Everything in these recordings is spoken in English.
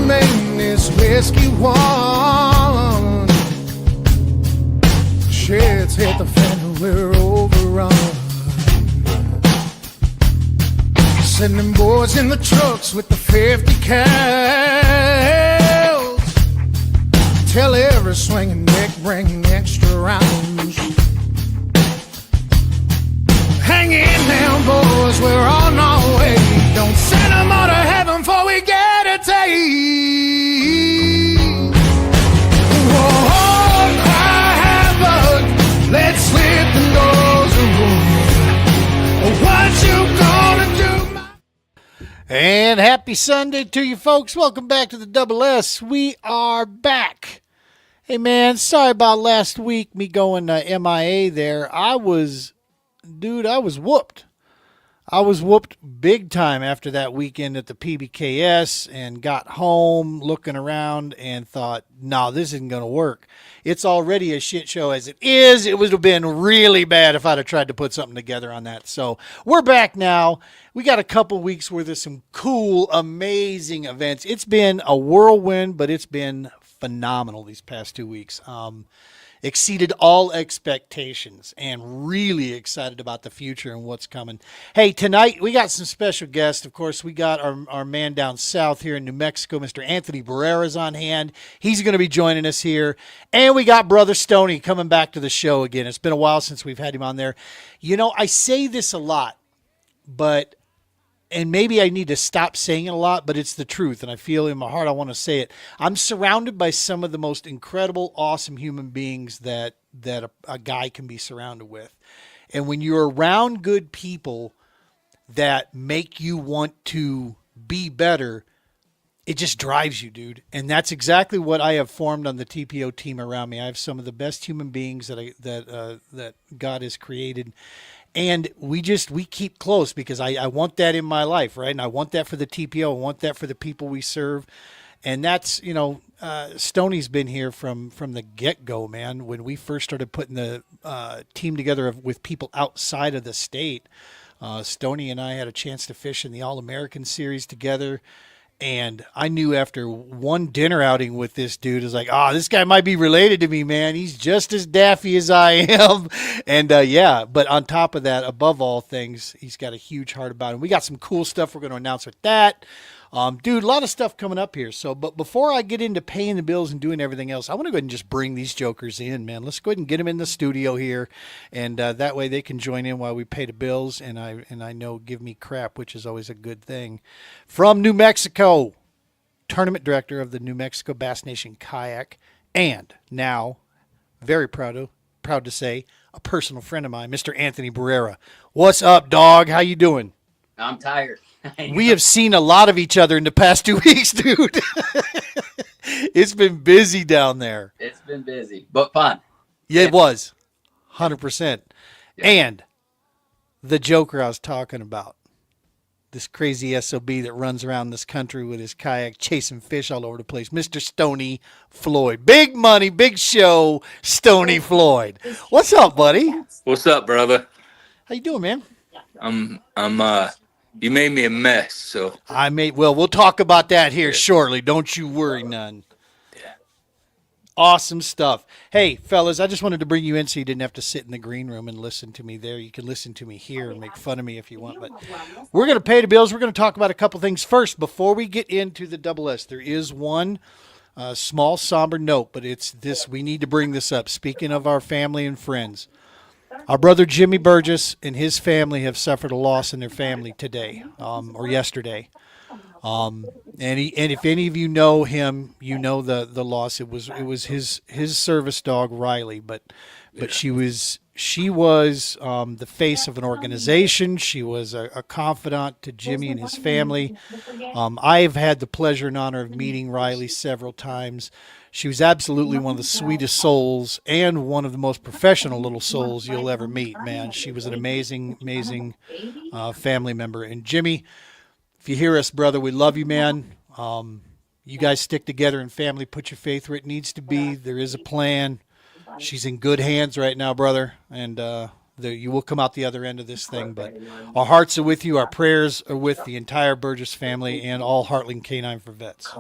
remain this whiskey one. Shit's hit the fan, we're overrun. Sending boys in the trucks with the 50 cals. Tell every swinging neck, bring extra rounds. Hang in now, boys, we're on our way. Don't send them all to heaven before we get a taste. Whoa, cry havoc, let's slip the doors away. What you gonna do? And happy Sunday to you folks. Welcome back to the Double S. We are back. Hey man, sorry about last week, me going MIA there. I was whooped. I was whooped big time after that weekend at the PBKS and got home looking around and thought, no, this isn't going to work. It's already a shit show as it is. It would have been really bad if I'd have tried to put something together on that. So we're back now. We got a couple weeks worth of some cool, amazing events. It's been a whirlwind, but it's been phenomenal these past 2 weeks. Exceeded all expectations and really excited about the future and what's coming. Hey, tonight we got some special guests. Of course, we got our man down south here in New Mexico, Mr. Anthony Barrera's on hand. He's going to be joining us here. And we got Brother Stoney coming back to the show again. It's been a while since we've had him on there. You know, I say this a lot, and maybe I need to stop saying it a lot, but it's the truth, and I feel in my heart I want to say it. I'm surrounded by some of the most incredible, awesome human beings that a guy can be surrounded with. And when you're around good people that make you want to be better, it just drives you, dude. And that's exactly what I have formed on the TPO team around me. I have some of the best human beings that God has created. And we keep close because I want that in my life, right? And I want that for the TPO. I want that for the people we serve. And that's, Stoney's been here from the get-go, man. When we first started putting the team together with people outside of the state, Stoney and I had a chance to fish in the All-American Series together. And I knew after one dinner outing with this dude, I was like, this guy might be related to me, man. He's just as daffy as I am. And but on top of that, above all things, he's got a huge heart about him. We got some cool stuff we're going to announce with that. Dude, a lot of stuff coming up here. But before I get into paying the bills and doing everything else, I want to go ahead and just bring these jokers in, man. Let's go ahead and get them in the studio here. And that way they can join in while we pay the bills. And I know give me crap, which is always a good thing. From New Mexico, tournament director of the New Mexico Bass Nation Kayak. And now, very proud to say, a personal friend of mine, Mr. Anthony Barrera. What's up, dog? How you doing? I'm tired. We have seen a lot of each other in the past 2 weeks, dude. It's been busy down there. It's been busy, but fun. Yeah, it was. 100%. Yeah. And the joker I was talking about, this crazy SOB that runs around this country with his kayak chasing fish all over the place, Mr. Stoney Floyd. Big money, big show, Stoney Floyd. What's up, buddy? What's up, brother? How you doing, man? You made me a mess, so. We'll talk about that here shortly. Don't you worry none. Yeah. Awesome stuff. Hey, fellas, I just wanted to bring you in so you didn't have to sit in the green room and listen to me there. You can listen to me here and make fun of me if you want. But we're going to pay the bills. We're going to talk about a couple things first before we get into the Double S. There is one small somber note, but it's this. We need to bring this up. Speaking of our family and friends, our brother Jimmy Burgess and his family have suffered a loss in their family today or yesterday. And if any of you know him, you know the loss. It was his service dog Riley, but she was the face of an organization. She was a confidant to Jimmy and his family. I've had the pleasure and honor of meeting Riley several times. She was absolutely one of the sweetest souls and one of the most professional little souls you'll ever meet, man. She was an amazing family member. And Jimmy, if you hear us, brother, we love you, man. You guys stick together in family. Put your faith where it needs to be. There is a plan. She's in good hands right now, brother. And You will come out the other end of this thing. But our hearts are with you. Our prayers are with the entire Burgess family and all Heartland Canine for Vets.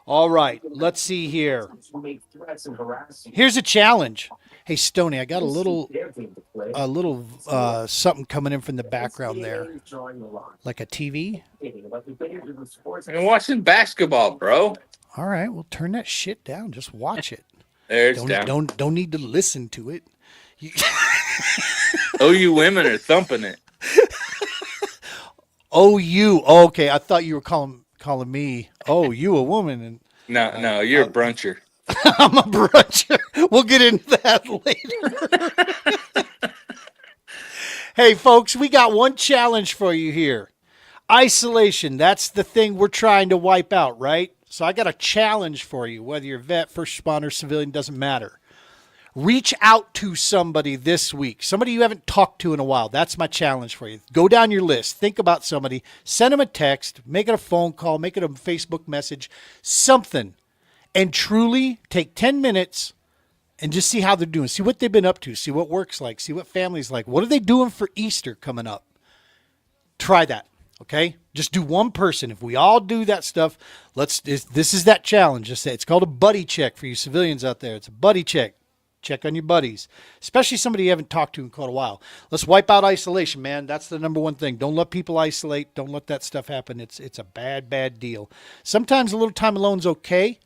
All right, let's see here. Here's a challenge. Hey, Stoney, I got a little something coming in from the background there, like a TV. I'm watching basketball, bro. All right, well, turn that shit down. Just watch it. There's down. Don't need to listen to it. Oh, you women are thumping it. Oh, you. Okay, I thought you were calling me. Oh, you a woman, and No, you're a bruncher. I'm a bruncher. We'll get into that later. Hey, folks, we got one challenge for you here. Isolation. That's the thing we're trying to wipe out, right? So I got a challenge for you, whether you're vet, first responder, civilian, doesn't matter. Reach out to somebody this week, somebody you haven't talked to in a while. That's my challenge for you. Go down your list. Think about somebody. Send them a text. Make it a phone call. Make it a Facebook message. Something. And truly take 10 minutes and just see how they're doing. See what they've been up to. See what work's like. See what family's like. What are they doing for Easter coming up? Try that, okay? Just do one person. If we all do that stuff, this is that challenge. Just say it's called a buddy check for you civilians out there. It's a buddy check. Check on your buddies, especially somebody you haven't talked to in quite a while. Let's wipe out isolation, man. That's the number one thing. Don't let people isolate. Don't let that stuff happen. It's a bad deal. Sometimes a little time alone's okay.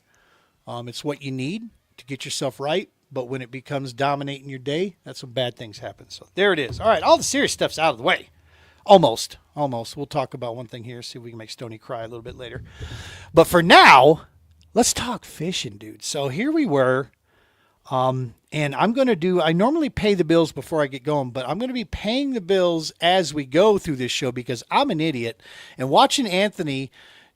It's what you need to get yourself right. But when it becomes dominating your day, that's when bad things happen. So there it is. All right, all the serious stuff's out of the way. Almost. We'll talk about one thing here, see if we can make Stoney cry a little bit later. But for now, let's talk fishing, dude. So here we were. And I'm going to I normally pay the bills before I get going, but I'm going to be paying the bills as we go through this show because I'm an idiot. And watching Anthony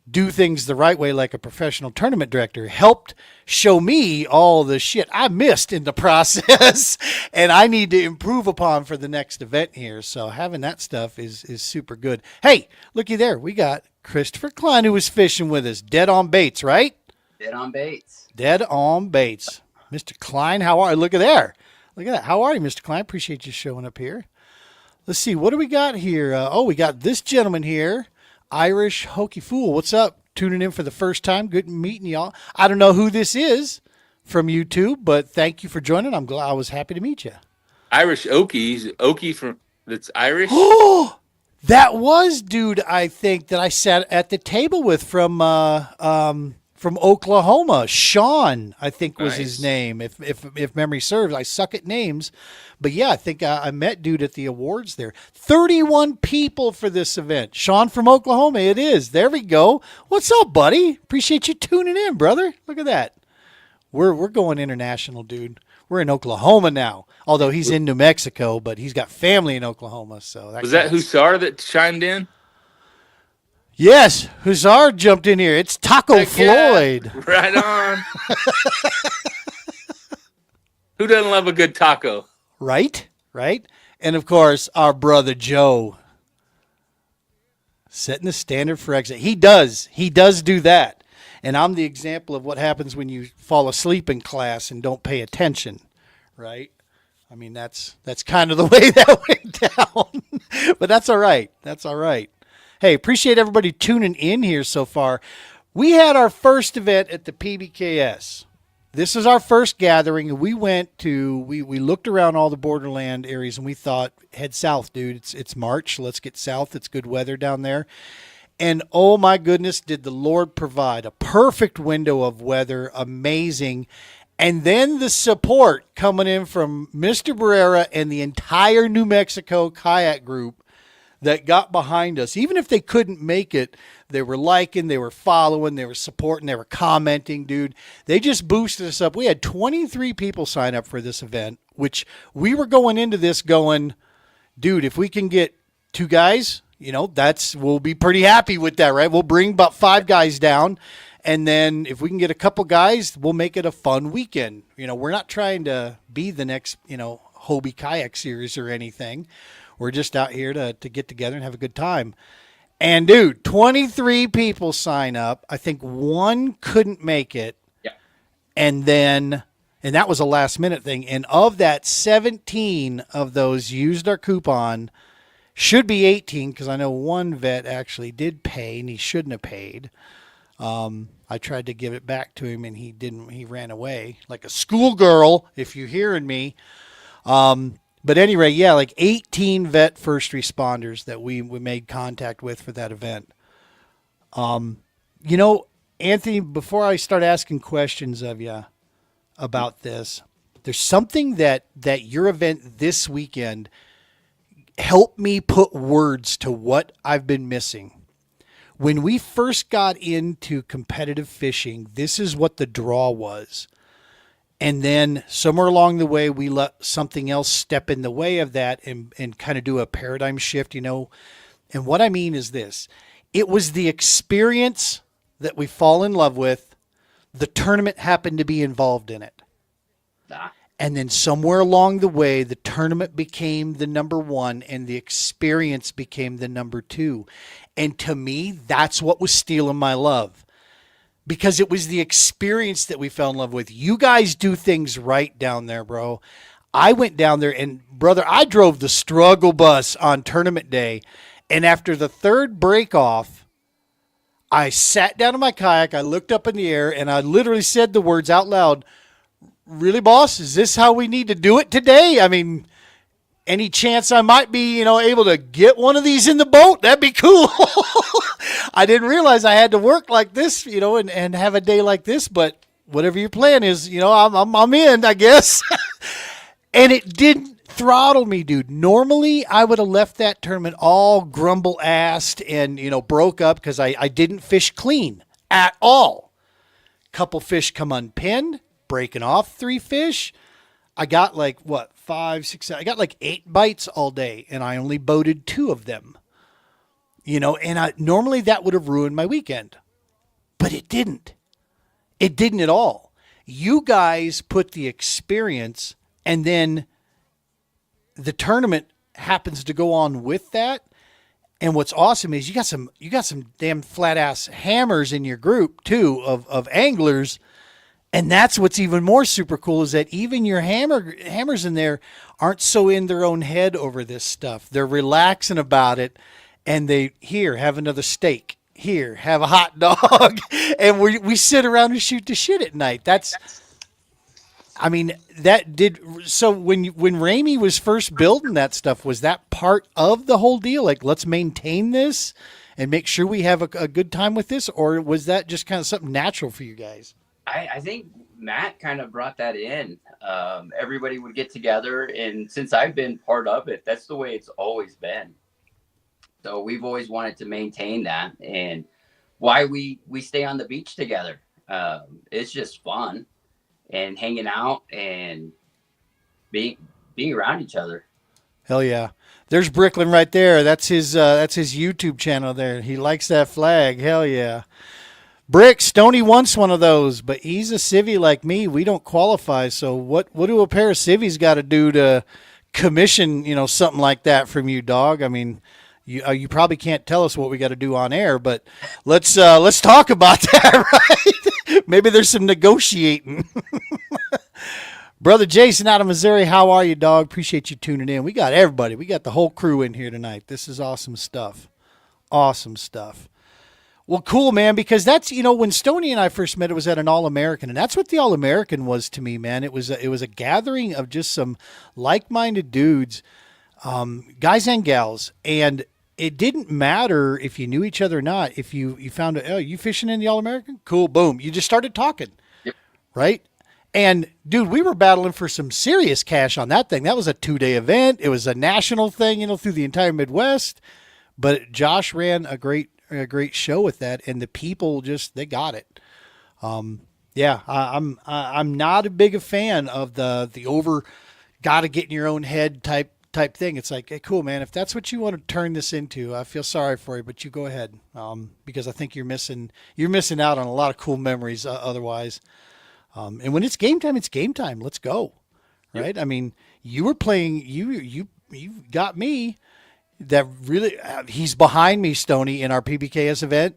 do things the right way like a professional tournament director helped show me all the shit I missed in the process and I need to improve upon for the next event here. So having that stuff is super good. Hey, looky there. We got Christopher Klein who was fishing with us. Dead on baits, right? Dead on baits. Dead on baits. Mr. Klein, how are you? Look at there. Look at that. How are you, Mr. Klein? Appreciate you showing up here. Let's see. What do we got here? We got this gentleman here, Irish Hokey Fool. What's up? Tuning in for the first time. Good meeting y'all. I don't know who this is from YouTube, but thank you for joining. I'm glad. I was happy to meet you. Irish Okie from that's Irish. Oh, that was dude. I think that I sat at the table with from Oklahoma. Sean, I think was his name. If memory serves, I suck at names, but yeah, I think I met dude at the awards there. 31 people for this event. Sean from Oklahoma. It is. There we go. What's up, buddy? Appreciate you tuning in, brother. Look at that. We're going international, dude. We're in Oklahoma now. Although he's in New Mexico, but he's got family in Oklahoma. So was that Hussar that chimed in? Yes, Hussar jumped in here. It's Taco Floyd. Yeah, right on. Who doesn't love a good taco? Right. And, of course, our brother Joe setting the standard for exit. He does do that. And I'm the example of what happens when you fall asleep in class and don't pay attention, right? I mean, that's kind of the way that went down. But that's all right. Hey, appreciate everybody tuning in here so far. We had our first event at the PBKS. This is our first gathering, and we looked around all the borderland areas, and we thought, head south, dude. It's March. Let's get south. It's good weather down there. And oh my goodness, did the Lord provide a perfect window of weather, amazing. And then the support coming in from Mr. Barrera and the entire New Mexico kayak group that got behind us. Even if they couldn't make it, they were liking, they were following, they were supporting, they were commenting, dude. They just boosted us up. We had 23 people sign up for this event, which we were going into this going, dude, if we can get 2 guys, we'll be pretty happy with that, right? We'll bring about 5 guys down. And then if we can get a couple guys, we'll make it a fun weekend. We're not trying to be the next, Hobie Kayak Series or anything. We're just out here to get together and have a good time. And, dude, 23 people sign up. I think 1 couldn't make it. Yeah. And And that was a last minute thing. And of that, 17 of those used our coupon. Should be 18 because I know one vet actually did pay and he shouldn't have paid. I tried to give it back to him and he didn't. He ran away like a schoolgirl, if you're hearing me. But anyway, yeah, like 18 vet first responders that we made contact with for that event. You know, Anthony, before I start asking questions of you about this, there's something that your event this weekend helped me put words to what I've been missing. When we first got into competitive fishing, this is what the draw was. And then somewhere along the way, we let something else step in the way of that and kind of do a paradigm shift, you know. And what I mean is this. It was the experience that we fall in love with. The tournament happened to be involved in it. And then somewhere along the way, the tournament became the number one and the experience became the number two. And to me, that's what was stealing my love. Because it was the experience that we fell in love with. You guys do things right down there, bro. I went down there and, brother, I drove the struggle bus on tournament day. And after the third break off, I sat down in my kayak, I looked up in the air, and I literally said the words out loud, "Really, boss? Is this how we need to do it today? I mean, any chance I might be, able to get one of these in the boat? That'd be cool." I didn't realize I had to work like this, and have a day like this. But whatever your plan is, I'm in, I guess. And it didn't throttle me, dude. Normally, I would have left that tournament all grumble-assed and, broke up because I didn't fish clean at all. Couple fish come unpinned. Breaking off 3 fish. I got like 5, 6, 7. I got like 8 bites all day and I only boated 2 of them, and normally that would have ruined my weekend, but it didn't at all. You guys put the experience and then the tournament happens to go on with that. And what's awesome is you got some damn flat ass hammers in your group too of anglers. And that's what's even more super cool is that even your hammers in there aren't so in their own head over this stuff. They're relaxing about it, and here, have another steak. Here, have a hot dog. And we sit around and shoot the shit at night. So when Ramey was first building that stuff, was that part of the whole deal? Like, let's maintain this and make sure we have a good time with this? Or was that just kind of something natural for you guys? I think Matt kind of brought that in. Everybody would get together, and since I've been part of it, that's the way it's always been. So we've always wanted to maintain that, and why we stay on the beach together. It's just fun and hanging out and being around each other. Hell yeah. There's Bricklin right there. That's his YouTube channel there. He likes that flag. Hell yeah. Brick, Stoney wants one of those, but he's a civvy like me. We don't qualify. So what do a pair of civvies got to do to commission, something like that from you, dog? I mean, you probably can't tell us what we got to do on air, but let's talk about that, right? Maybe there's some negotiating. Brother Jason out of Missouri, how are you, dog? Appreciate you tuning in. We got everybody. We got the whole crew in here tonight. This is awesome stuff. Awesome stuff. Well, cool, man, because that's, when Stoney and I first met, it was at an All-American, and that's what the All-American was to me, man. It was a gathering of just some like-minded dudes, guys and gals, and it didn't matter if you knew each other or not. If you found you fishing in the All-American? Cool, boom. You just started talking, yep. Right? And, dude, we were battling for some serious cash on that thing. That was a 2-day event. It was a national thing, through the entire Midwest, but Josh ran a great show with that, and the people they got it. Yeah, I'm not a big a fan of the over gotta get in your own head type thing. It's like, hey, cool, man, if that's what you want to turn this into, I feel sorry for you, but you go ahead, because I think you're missing out on a lot of cool memories otherwise. And when it's game time, it's game time. Let's go, right? Yep. I mean, you were playing, you got me. That really, he's behind me, Stoney, in our PBKS event,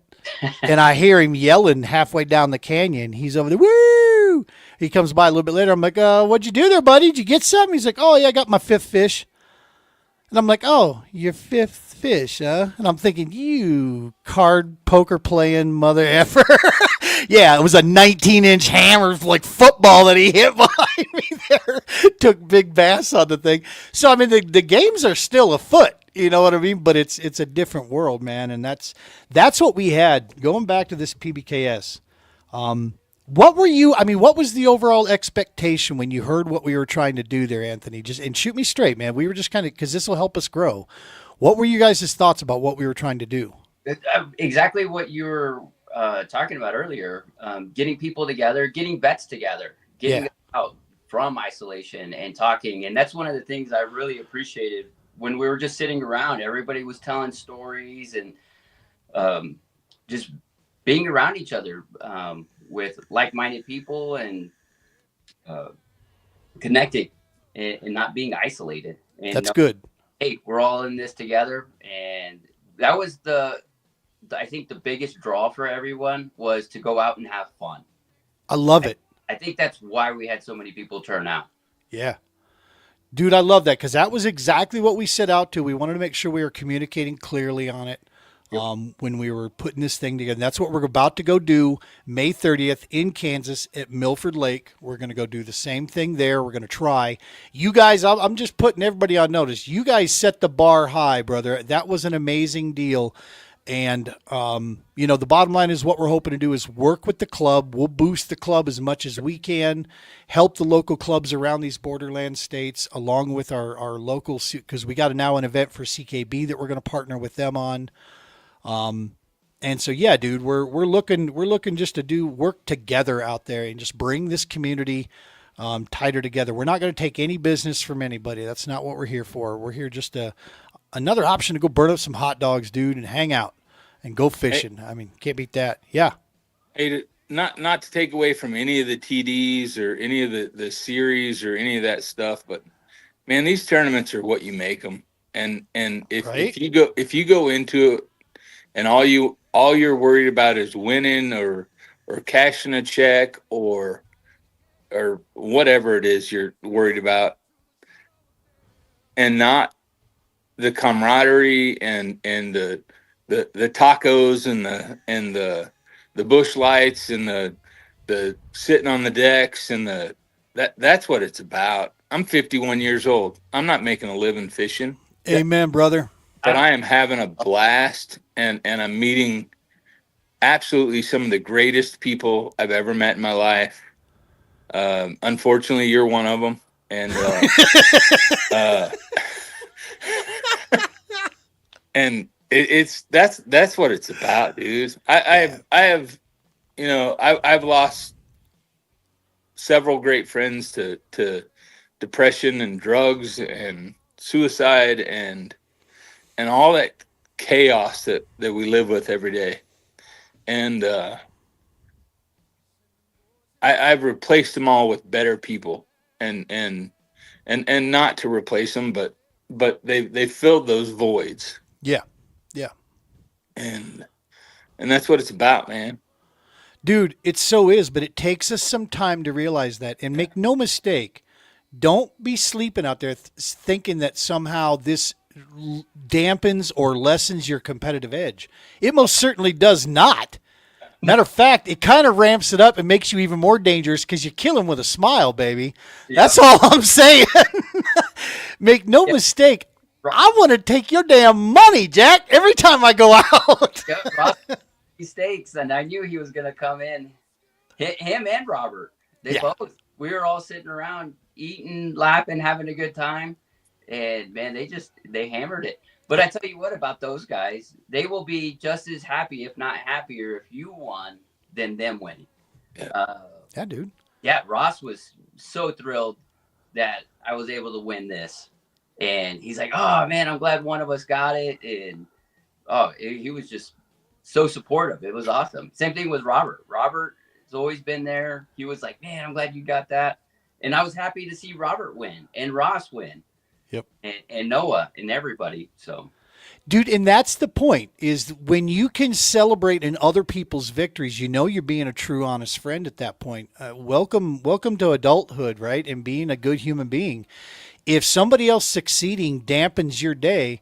and I hear him yelling halfway down the canyon. He's over there, woo! He comes by a little bit later. I'm like, what'd you do there, buddy? Did you get something? He's like, oh, yeah, I got my fifth fish. And I'm like, oh, your fifth fish, huh? And I'm thinking, you card poker playing mother effer. Yeah, it was a 19-inch hammer, like football, that he hit behind me there. Took big bass on the thing. So, I mean, the games are still afoot. You know what I mean? But it's a different world, man. And that's what we had. Going back to this PBKS. What was the overall expectation when you heard what we were trying to do there, Anthony? And shoot me straight, man. We were just kind of, because this will help us grow. What were you guys' thoughts about what we were trying to do? Exactly what you were talking about earlier. Getting people together, getting vets together, getting them out from isolation and talking. And that's one of the things I really appreciated when we were just sitting around. Everybody was telling stories and just being around each other. With like-minded people and connecting and not being isolated. And that's good. Hey, we're all in this together. And that was I think the biggest draw for everyone was to go out and have fun. I love it. I think that's why we had so many people turn out. Yeah. Dude, I love that because that was exactly what we set out to. We wanted to make sure we were communicating clearly on it. When we were putting this thing together. And that's what we're about to go do May 30th in Kansas at Milford Lake. We're going to go do the same thing there. We're going to try. You guys, I'm just putting everybody on notice. You guys set the bar high, brother. That was an amazing deal. And, the bottom line is what we're hoping to do is work with the club. We'll boost the club as much as we can, help the local clubs around these borderland states along with our local, because we got now an event for CKB that we're going to partner with them on. And so, yeah, dude, we're looking just to do work together out there and just bring this community, tighter together. We're not going to take any business from anybody. That's not what we're here for. We're here just another option to go burn up some hot dogs, dude, and hang out and go fishing. Hey, I mean, can't beat that. Yeah. Hey, not to take away from any of the TDs or any of the series or any of that stuff, but man, these tournaments are what you make them. And if you go into it, and all you're worried about is winning or cashing a check or whatever it is you're worried about, and not the camaraderie and the tacos and the bush lights and the sitting on the decks and that's what it's about. I'm 51 years old. I'm not making a living fishing. Amen, brother. But I am having a blast, and I'm meeting absolutely some of the greatest people I've ever met in my life. Unfortunately, you're one of them, and and that's what it's about, dude. I've lost several great friends to depression and drugs and suicide and all that chaos that we live with every day. And I've replaced them all with better people and not to replace them, but they filled those voids. Yeah. Yeah. And that's what it's about, man. Dude, it so is, but it takes us some time to realize that. And make no mistake, don't be sleeping out there thinking that somehow this dampens or lessens your competitive edge. It most certainly does not. Matter of fact, it kind of ramps it up and makes you even more dangerous because you kill him with a smile, baby. Yeah. That's all I'm saying. Make no mistake. I want to take your damn money, Jack, every time I go out. Mistakes, and I knew he was going to come in. Him and Robert, they both. We were all sitting around eating, laughing, having a good time. And man, they hammered it. But I tell you what about those guys, they will be just as happy, if not happier, if you won than them winning. Yeah, dude. Yeah, Ross was so thrilled that I was able to win this. And he's like, oh man, I'm glad one of us got it. And he was just so supportive. It was awesome. Same thing with Robert. Robert has always been there. He was like, man, I'm glad you got that. And I was happy to see Robert win and Ross win. Yep. And Noah and everybody. So Dude, and that's the point, is when you can celebrate in other people's victories, you're being a true, honest friend at that point. Welcome to adulthood, right? And being a good human being. If somebody else succeeding dampens your day,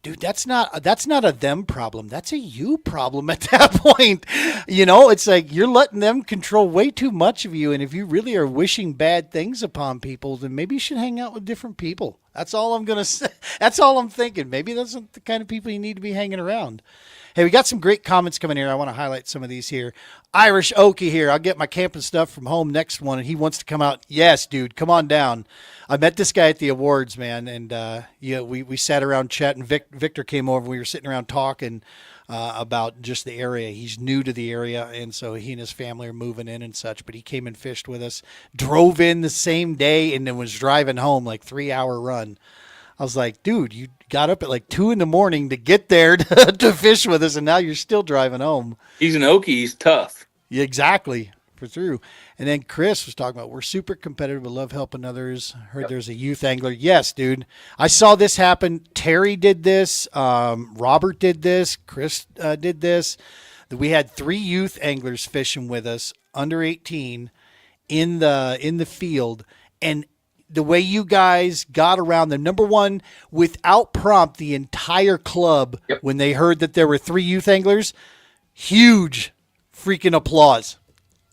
dude, that's not a them problem. That's a you problem at that point. It's like you're letting them control way too much of you. And if you really are wishing bad things upon people, then maybe you should hang out with different people. That's all I'm going to say. That's all I'm thinking. Maybe that's not the kind of people you need to be hanging around. Hey, we got some great comments coming here. I want to highlight some of these here. Irish Okie here. I'll get my camping stuff from home next one, and he wants to come out. Yes, dude, come on down. I met this guy at the awards, man, and we sat around chatting. Victor came over. We were sitting around talking about just the area. He's new to the area, and so he and his family are moving in and such. But he came and fished with us, drove in the same day, and then was driving home, like 3-hour run. I was like, dude, you got up at like 2 a.m. to get there to fish with us, and now you're still driving home. He's an Okie. He's tough. Yeah, exactly. For through. And then Chris was talking about, we're super competitive, but love helping others. Heard there's a youth angler. Yes, dude. I saw this happen. Terry did this. Robert did this. Chris did this. We had 3 youth anglers fishing with us, under 18, in the field. And the way you guys got around them, number one, without prompt, the entire club, when they heard that there were 3 youth anglers, huge freaking applause.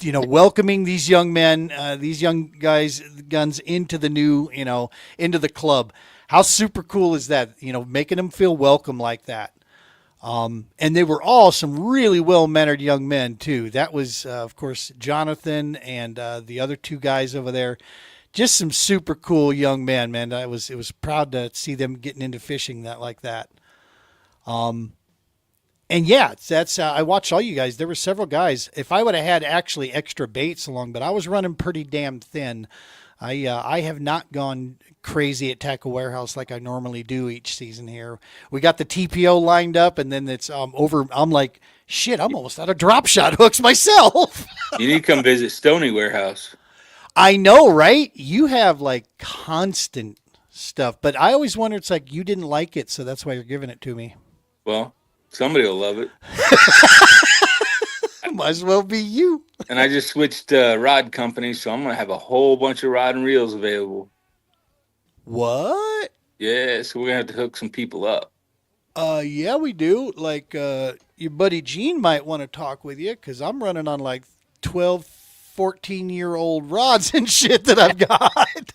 Welcoming these young men, these young guns into the new, into the club. How super cool is that? Making them feel welcome like that. And they were all some really well-mannered young men too. That was, of course, Jonathan and the other 2 guys over there. Just some super cool young men, man. It was proud to see them getting into fishing like that. And yeah, that's I watched all you guys. There were several guys. If I would have had actually extra baits along, but I was running pretty damn thin. I have not gone crazy at Tackle Warehouse like I normally do each season here. We got the TPO lined up, and then it's over. I'm like, shit, I'm almost out of drop shot hooks myself. You need to come visit Stony Warehouse. I know, right? You have like constant stuff, but I always wonder, it's like you didn't like it, so that's why you're giving it to me. Well, somebody will love it. Might as well be you. And I just switched rod companies, so I'm going to have a whole bunch of rod and reels available. What? Yeah, so we're going to have to hook some people up. Yeah, we do. Like, your buddy Gene might want to talk with you, because I'm running on like 12, 14-year-old rods and shit that I've got.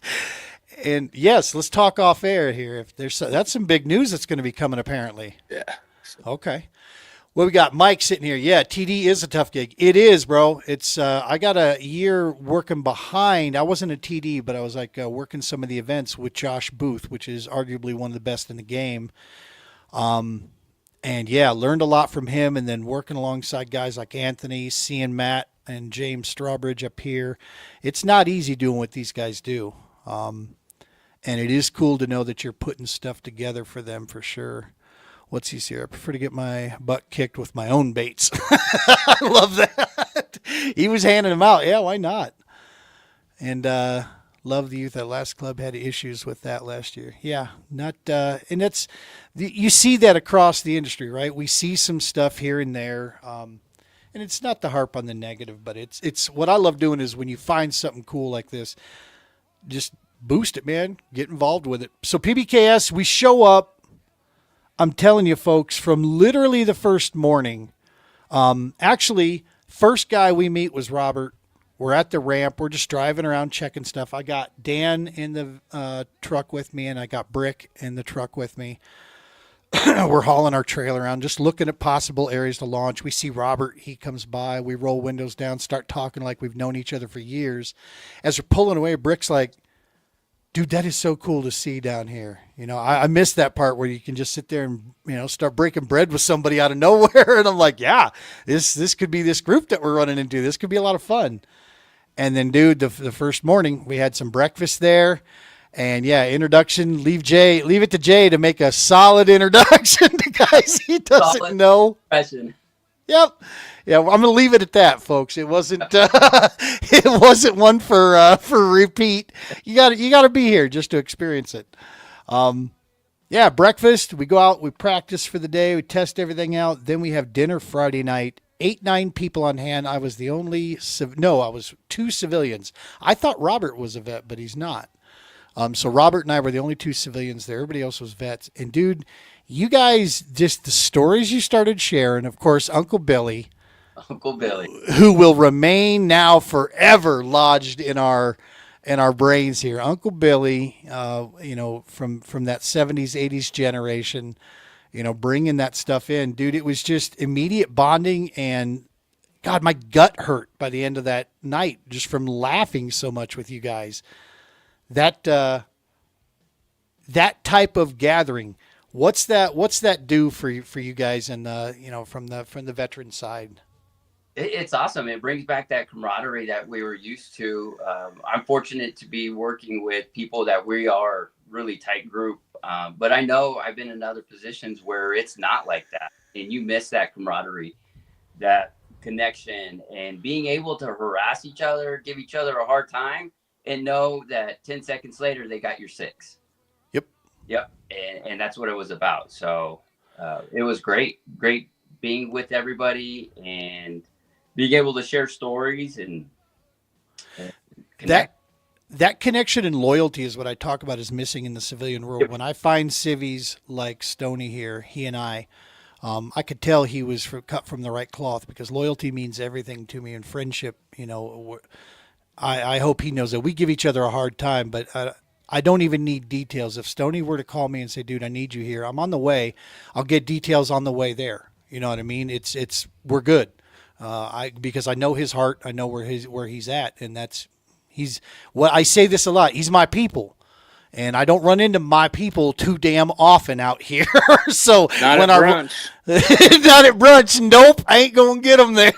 And yes, let's talk off air here. That's some big news that's going to be coming, apparently. Yeah. Okay. Well, we got Mike sitting here. Yeah, TD is a tough gig. It is, bro. It's I got a year working behind. I wasn't a TD, but I was like working some of the events with Josh Booth, which is arguably one of the best in the game. And yeah, learned a lot from him, and then working alongside guys like Anthony, seeing Matt and James Strawbridge up here. It's not easy doing what these guys do. And it is cool to know that you're putting stuff together for them, for sure. What's he here? I prefer to get my butt kicked with my own baits. I love that. He was handing them out. Yeah, why not? And love the youth at last club had issues with that last year. Yeah, not and that's you see that across the industry, right? We see some stuff here and there, and it's not to harp on the negative, but it's what I love doing is when you find something cool like this, just boost it, man. Get involved with it. So PBKS, we show up. I'm telling you, folks, from literally the first morning. Actually, first guy we meet was Robert. We're at the ramp. We're just driving around checking stuff. I got Dan in the truck with me, and I got Brick in the truck with me. We're hauling our trailer around, just looking at possible areas to launch. We see Robert. He comes by. We roll windows down, start talking like we've known each other for years. As we're pulling away, Brick's like, dude, that is so cool to see down here. I miss that part where you can just sit there and, start breaking bread with somebody out of nowhere. And I'm like, yeah, this could be this group that we're running into. This could be a lot of fun. And then, dude, the first morning we had some breakfast there. And yeah, introduction, leave it to Jay to make a solid introduction to guys he doesn't know. Question. Yep. Yeah, I'm gonna leave it at that, folks. It wasn't it wasn't one for repeat. You gotta be here just to experience it. Yeah, breakfast. We go out, we practice for the day, we test everything out. Then we have dinner Friday night. 8, 9 people on hand. I was the only, no, I was 2 civilians. I thought Robert was a vet, but he's not. So Robert and I were the only 2 civilians there. Everybody else was vets. And dude, you guys, just the stories you started sharing, of course, Uncle Billy, Uncle Billy. who will remain now forever lodged in our brains here. Uncle Billy, from that 70s, 80s generation, bringing that stuff in, dude. It was just immediate bonding, and God, my gut hurt by the end of that night just from laughing so much with you guys. That type of gathering. What's that do for you guys, and from the veteran side? It's awesome. It brings back that camaraderie that we were used to. I'm fortunate to be working with people that we are really tight group. But I know I've been in other positions where it's not like that, and you miss that camaraderie, that connection, and being able to harass each other, give each other a hard time, and know that 10 seconds later they got your 6. Yep. Yep. And that's what it was about. So it was great being with everybody and being able to share stories and connect. That connection and loyalty is what I talk about is missing in the civilian world. Yep. When I find civvies like Stoney here, he and I could tell he was cut from the right cloth, because loyalty means everything to me, and friendship. I hope he knows that we give each other a hard time, but I don't even need details. If Stoney were to call me and say, "Dude, I need you here. I'm on the way," I'll get details on the way there. You know what I mean? We're good. Because I know his heart, I know where he's at, and he's what I say this a lot. He's my people, and I don't run into my people too damn often out here. So Not when at brunch. not at brunch, nope, I ain't gonna get them there.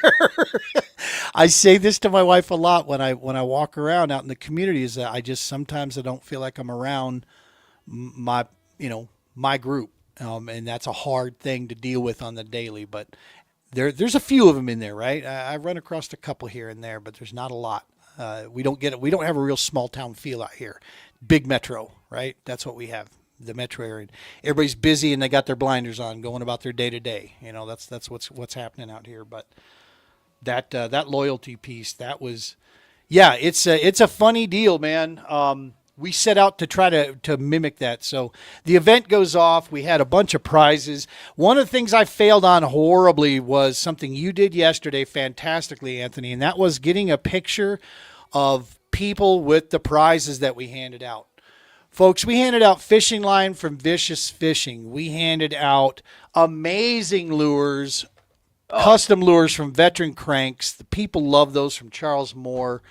I say this to my wife a lot when I walk around out in the community, is that sometimes I don't feel like I'm around my my group, and that's a hard thing to deal with on the daily, but. There's a few of them in there, right? I run across a couple here and there, but there's not a lot. We don't have a real small town feel out here. Big metro, right? That's what we have, the metro area. Everybody's busy and they got their blinders on, going about their day to day. That's what's happening out here. But that loyalty piece, that was, yeah, it's a funny deal, man. We set out to try to mimic that. So the event goes off. We had a bunch of prizes. One of the things I failed on horribly was something you did yesterday fantastically, Anthony, and that was getting a picture of people with the prizes that we handed out. Folks, we handed out fishing line from Vicious Fishing. We handed out amazing lures, custom lures from Veteran Cranks. The people love those, from Charles Moore.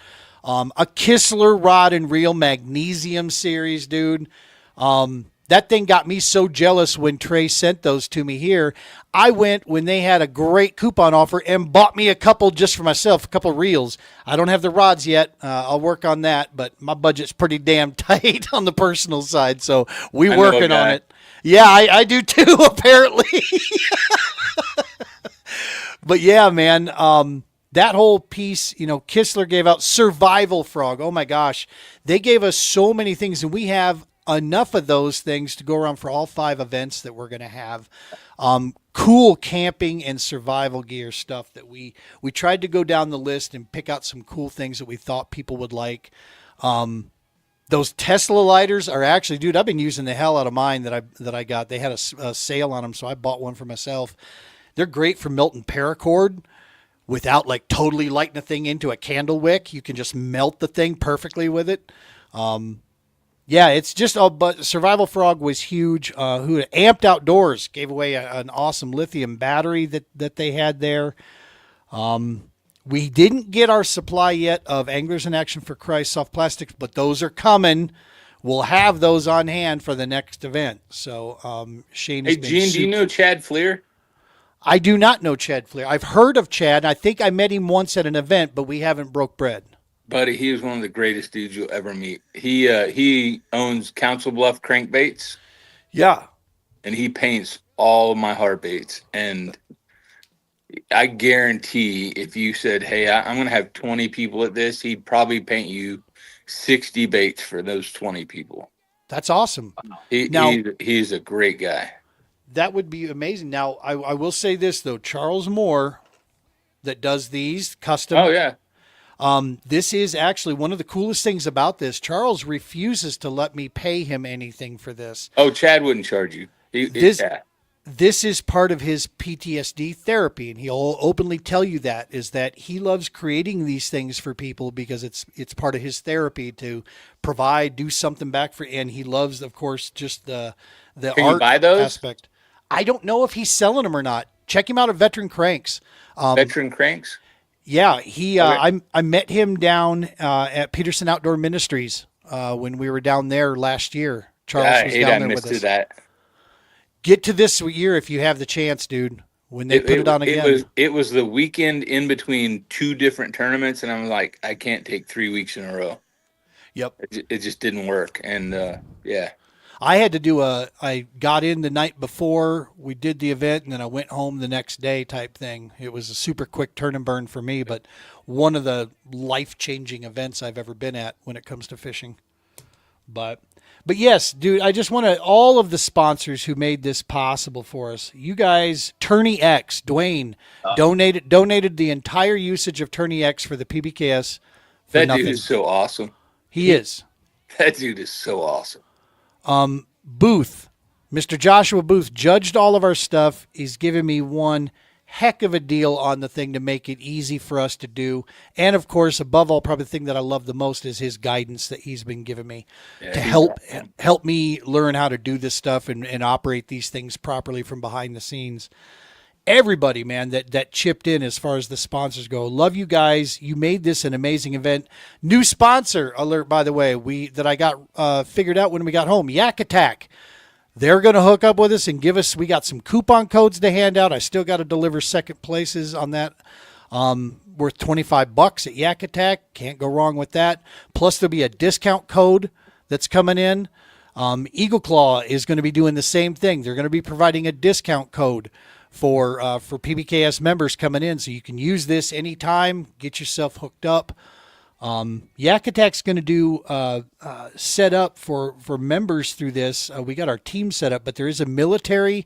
A Kistler rod and reel magnesium series, dude. That thing got me so jealous when Trey sent those to me here. I went when they had a great coupon offer and bought me a couple just for myself, a couple reels. I don't have the rods yet. I'll work on that, but my budget's pretty damn tight on the personal side, so we working on it. Yeah, I do too, apparently. But yeah, man. That whole piece, Kistler gave out Survival Frog. Oh my gosh. They gave us so many things, and we have enough of those things to go around for all 5 events that we're going to have. Cool camping and survival gear stuff that we tried to go down the list and pick out some cool things that we thought people would like. Those Tesla lighters are actually, dude, I've been using the hell out of mine that I got. They had a sale on them, so I bought one for myself. They're great for melting paracord. Without like totally lighting the thing into a candle wick. You can just melt the thing perfectly with it. Yeah, it's just but Survival Frog was huge. Who Amped Outdoors gave away an awesome lithium battery that they had there. We didn't get our supply yet of Anglers in Action for Christ soft plastics, but those are coming. We'll have those on hand for the next event. So Shane has Hey, been Gene, do you know Chad Fleer? I do not know Chad Fleer. I've heard of Chad. I think I met him once at an event, but we haven't broke bread. Buddy, he is one of the greatest dudes you'll ever meet. He owns Council Bluff Crankbaits. Yeah. And he paints all of my hard baits. And I guarantee if you said, hey, I'm going to have 20 people at this, he'd probably paint you 60 baits for those 20 people. That's awesome. He's a great guy. That would be amazing. Now, I will say this, though. Charles Moore, that does these custom. Oh, yeah. This is actually one of the coolest things about this. Charles refuses to let me pay him anything for this. Oh, Chad wouldn't charge you. This is part of his PTSD therapy, and he'll openly tell you that, is that he loves creating these things for people because it's part of his therapy to do something back for, and he loves, of course, just the Can art you buy those? aspect. I don't know if he's selling them or not. Check him out at Veteran Cranks. Veteran Cranks? Yeah, he. Okay. I met him down at Peterson Outdoor Ministries when we were down there last year. Charles was down there with us. That. Get to this year if you have the chance, dude. When they put it on again. It was the weekend in between 2 different tournaments, and I'm like, I can't take 3 weeks in a row. Yep. It just didn't work, and yeah. I had to I got in the night before we did the event, and then I went home the next day type thing. It was a super quick turn and burn for me, but one of the life-changing events I've ever been at when it comes to fishing. But yes, dude, I just want to, all of the sponsors who made this possible for us, you guys, Tourney X, Dwayne, donated the entire usage of Tourney X for the PBKS. For That nothing. dude is so awesome. He is. That dude is so awesome. Booth, Mr. Joshua Booth, judged all of our stuff. He's given me one heck of a deal on the thing to make it easy for us to do. And of course, above all, probably the thing that I love the most is his guidance that he's been giving me to help me learn how to do this stuff and operate these things properly from behind the scenes. Everybody, man, that chipped in as far as the sponsors go. Love you guys. You made this an amazing event. New sponsor alert, by the way, that I got figured out when we got home. Yak Attack. They're going to hook up with us and we got some coupon codes to hand out. I still got to deliver second places on that. Worth $25 at Yak Attack. Can't go wrong with that. Plus there'll be a discount code that's coming in. Eagle Claw is going to be doing the same thing. They're going to be providing a discount code for PBKS members coming in, so you can use this anytime. Get yourself hooked up. Yak Attack's going to do set up for members through this. We got our team set up, but there is a military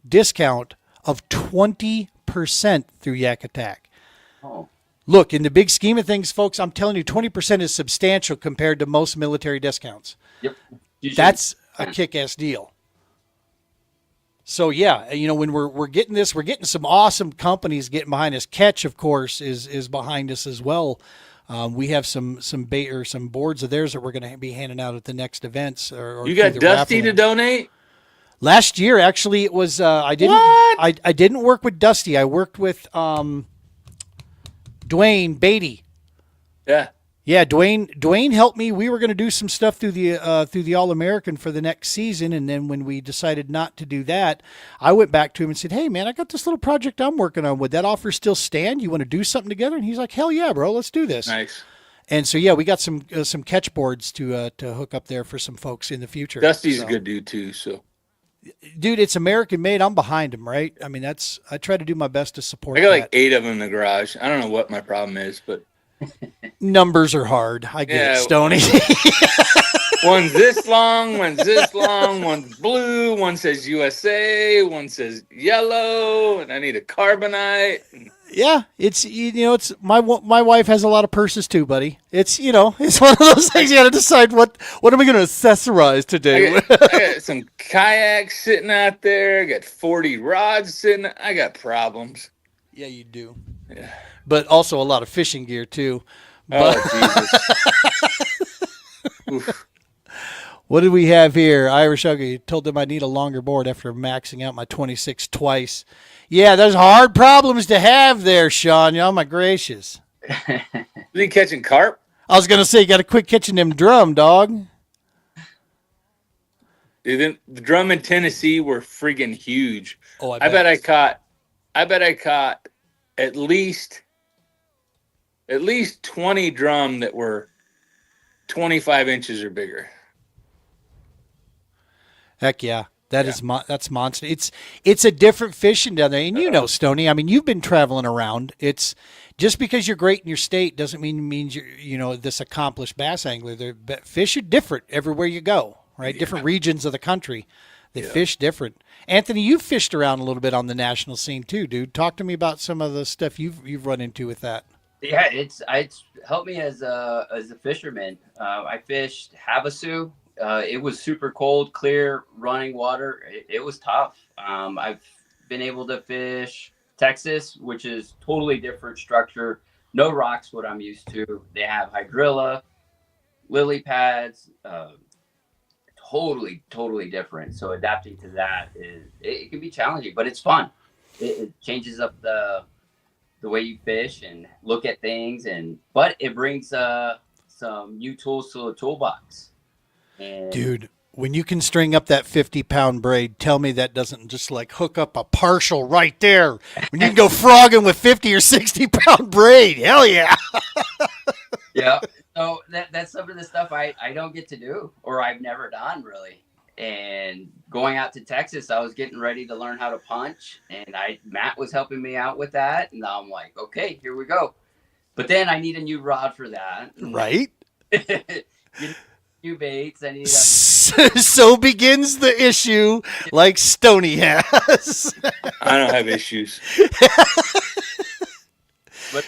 discount of 20% through Yak Attack. Oh. Look, in the big scheme of things, folks, I'm telling you, 20% is substantial compared to most military discounts. Yep. That's a kick-ass deal. So yeah, when we're getting this, we're getting some awesome companies getting behind us. Catch, of course, is behind us as well. We have some bait or some boards of theirs that we're going to be handing out at the next events. Or you got Dusty to donate? Last year, actually, it was I didn't work with Dusty. I worked with Dwayne Beatty. Yeah. Yeah, Dwayne helped me. We were going to do some stuff through the All-American for the next season, and then when we decided not to do that, I went back to him and said, "Hey, man, I got this little project I'm working on. Would that offer still stand? You want to do something together?" And he's like, "Hell yeah, bro, let's do this." Nice. And so yeah, we got some catch boards to hook up there for some folks in the future. Dusty's a good dude too. So, dude, it's American made. I'm behind him, right? I mean, I try to do my best to support. I got that. like 8 of them in the garage. I don't know what my problem is, but. Numbers are hard. I get it, Stoney. One's this long, one's blue, one says USA, one says yellow, and I need a carbonite. Yeah, it's my wife has a lot of purses too, buddy. It's it's one of those things you got to decide what am I going to accessorize today. I got some kayaks sitting out there. I got 40 rods sitting. I got problems. Yeah, you do. Yeah. But also a lot of fishing gear too. Jesus. What did we have here? Irish Ugly told them I need a longer board after maxing out my 26 twice. Yeah, there's hard problems to have there, Sean. Oh my gracious. Is he catching carp? I was gonna say you got to quit catching them drum, dog. Dude, the drum in Tennessee were friggin' huge. Oh, I bet I caught at least 20 drum that were 25 inches or bigger. Heck yeah. That's monster. It's a different fishing down there. And Stoney, I mean, you've been traveling around. It's just because you're great in your state doesn't mean you're, this accomplished bass angler. Fish are different everywhere you go. right? Different regions of the country. They fish different. Anthony, you've fished around a little bit on the national scene too, dude. Talk to me about some of the stuff you've run into with that. Yeah, it's helped me as a fisherman. I fished Havasu. It was super cold, clear, running water. It was tough. I've been able to fish Texas, which is totally different structure. No rocks, what I'm used to. They have hydrilla, lily pads. Totally different. So adapting to that it can be challenging, but it's fun. It changes up the way you fish and look at things, but it brings some new tools to the toolbox. And dude, when you can string up that 50-pound braid, tell me that doesn't just like hook up a partial right there. When you can go frogging with 50 or 60-pound braid, hell yeah. yeah. So that's some of the stuff I don't get to do, or I've never done really. And going out to Texas, I was getting ready to learn how to punch, and Matt was helping me out with that. And I'm like, okay, here we go. But then I need a new rod for that. Right? New baits. I need so begins the issue like Stoney has. I don't have issues.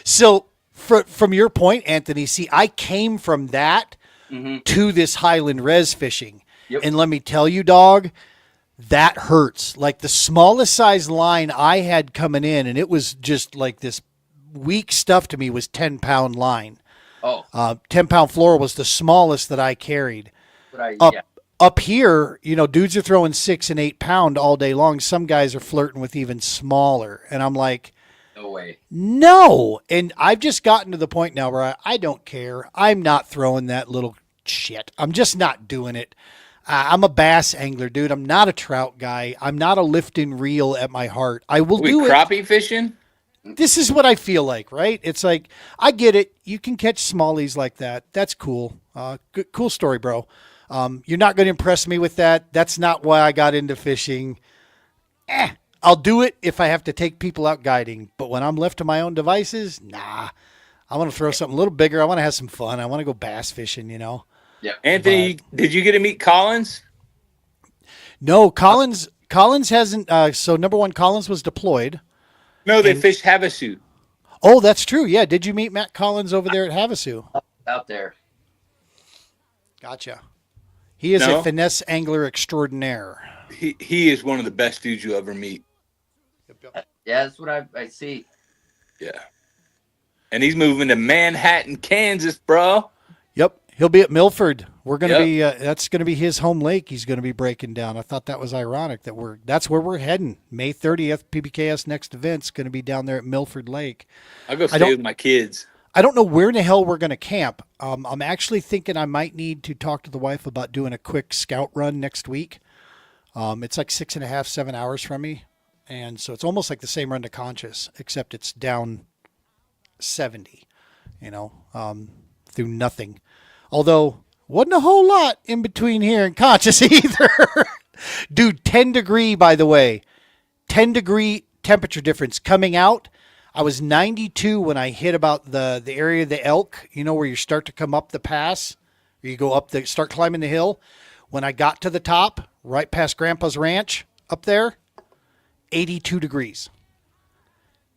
So from your point, Anthony, see, I came from that to this Highland res fishing. Yep. And let me tell you, dog, that hurts. Like the smallest size line I had coming in, and it was just like this weak stuff to me, was 10-pound line. Oh. 10-pound floor was the smallest that I carried. Up here, dudes are throwing 6 and 8 pound all day long. Some guys are flirting with even smaller. And I'm like, no way. No. And I've just gotten to the point now where I don't care. I'm not throwing that little shit. I'm just not doing it. I'm a bass angler, dude. I'm not a trout guy. I'm not a lifting reel at my heart. I will do it. Crappie fishing? This is what I feel like, right? It's like, I get it. You can catch smallies like that. That's cool. Good, cool story, bro. You're not going to impress me with that. That's not why I got into fishing. I'll do it if I have to take people out guiding. But when I'm left to my own devices, nah. I want to throw something a little bigger. I want to have some fun. I want to go bass fishing, Yeah. Anthony, did you get to meet Collins? No, Collins hasn't. So number one, Collins was deployed. No, they fished Havasu. Oh, that's true. Yeah. Did you meet Matt Collins over there at Havasu? Out there. Gotcha. He is a finesse angler extraordinaire. He is one of the best dudes you'll ever meet. Yeah, that's what I see. Yeah. And he's moving to Manhattan, Kansas, bro. Yep. He'll be at Milford. We're going to be, that's going to be his home lake he's going to be breaking down. I thought that was ironic that's where we're heading. May 30th, PBKS next event's going to be down there at Milford Lake. I'll go stay with my kids. I don't know where in the hell we're going to camp. I'm actually thinking I might need to talk to the wife about doing a quick scout run next week. It's like 6.5, 7 hours from me. And so it's almost like the same run to Conchas, except it's down 70, through nothing. Although, wasn't a whole lot in between here and Conchas either. Dude, 10 degree, by the way. 10 degree temperature difference coming out. I was 92 when I hit about the area of the Elk, where you start to come up the pass, or you go up start climbing the hill. When I got to the top, right past Grandpa's ranch up there, 82 degrees.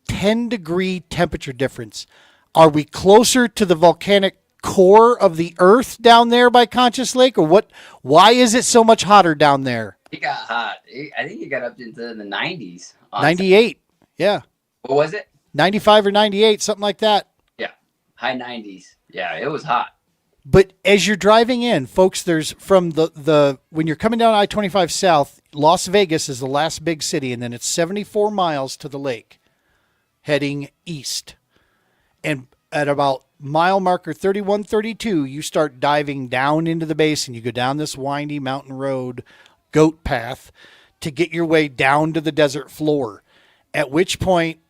10 degree temperature difference. Are we closer to the volcanic core of the earth down there by Conchas Lake, or what? Why is it so much hotter down there? It got hot. I think it got up into the 90s. 98. Yeah. What was it? 95 or 98, something like that. Yeah. High 90s. Yeah, it was hot. But as you're driving in, folks, there's from when you're coming down I-25 south, Las Vegas is the last big city, and then it's 74 miles to the lake heading east. And at about mile marker 31, 32, you start diving down into the basin. You go down this windy mountain road, goat path, to get your way down to the desert floor. At which point,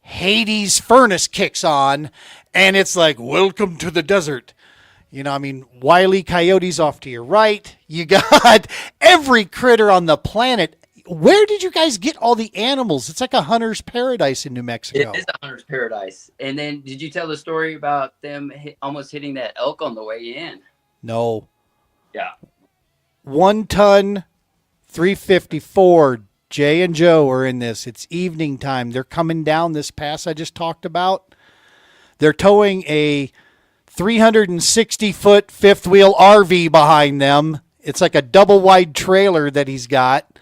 Hades furnace kicks on, and it's like, welcome to the desert. Wile E. Coyote's off to your right. You got every critter on the planet. Where did you guys get all the animals? It's like a hunter's paradise in New Mexico. It is a hunter's paradise. And then did you tell the story about them almost hitting that elk on the way in? No. Yeah. 1 ton 354. Jay and Joe are in this. It's evening time. They're coming down this pass I just talked about. They're towing a 360-foot fifth wheel RV behind them. It's like a double wide trailer that he's got.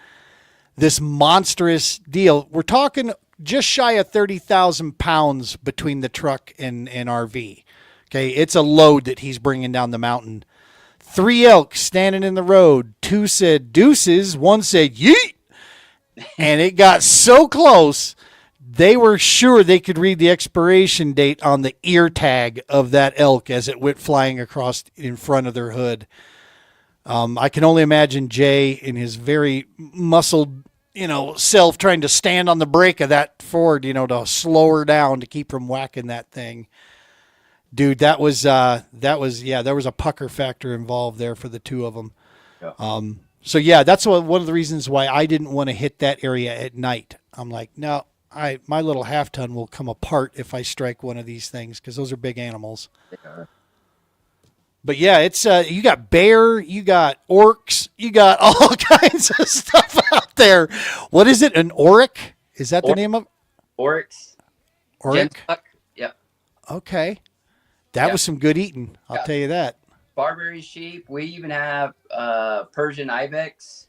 This monstrous deal. We're talking just shy of 30,000 pounds between the truck and RV. Okay, it's a load that he's bringing down the mountain. 3 elk standing in the road. 2 said deuces. 1 said yeet. And it got so close, they were sure they could read the expiration date on the ear tag of that elk as it went flying across in front of their hood. I can only imagine Jay in his very muscled, self trying to stand on the brake of that Ford, to slow her down to keep from whacking that thing. Dude, there was a pucker factor involved there for the two of them. Yeah. So yeah, that's one of the reasons why I didn't want to hit that area at night. I'm like, no, my little half ton will come apart if I strike one of these things because those are big animals. Yeah. But yeah, it's you got bear, you got orcs, you got all kinds of stuff out there. What is it? An oric? Is that the name of Oryx? Oric? Yep. Okay. That was some good eating. I'll tell you that. Barbary sheep. We even have Persian ibex,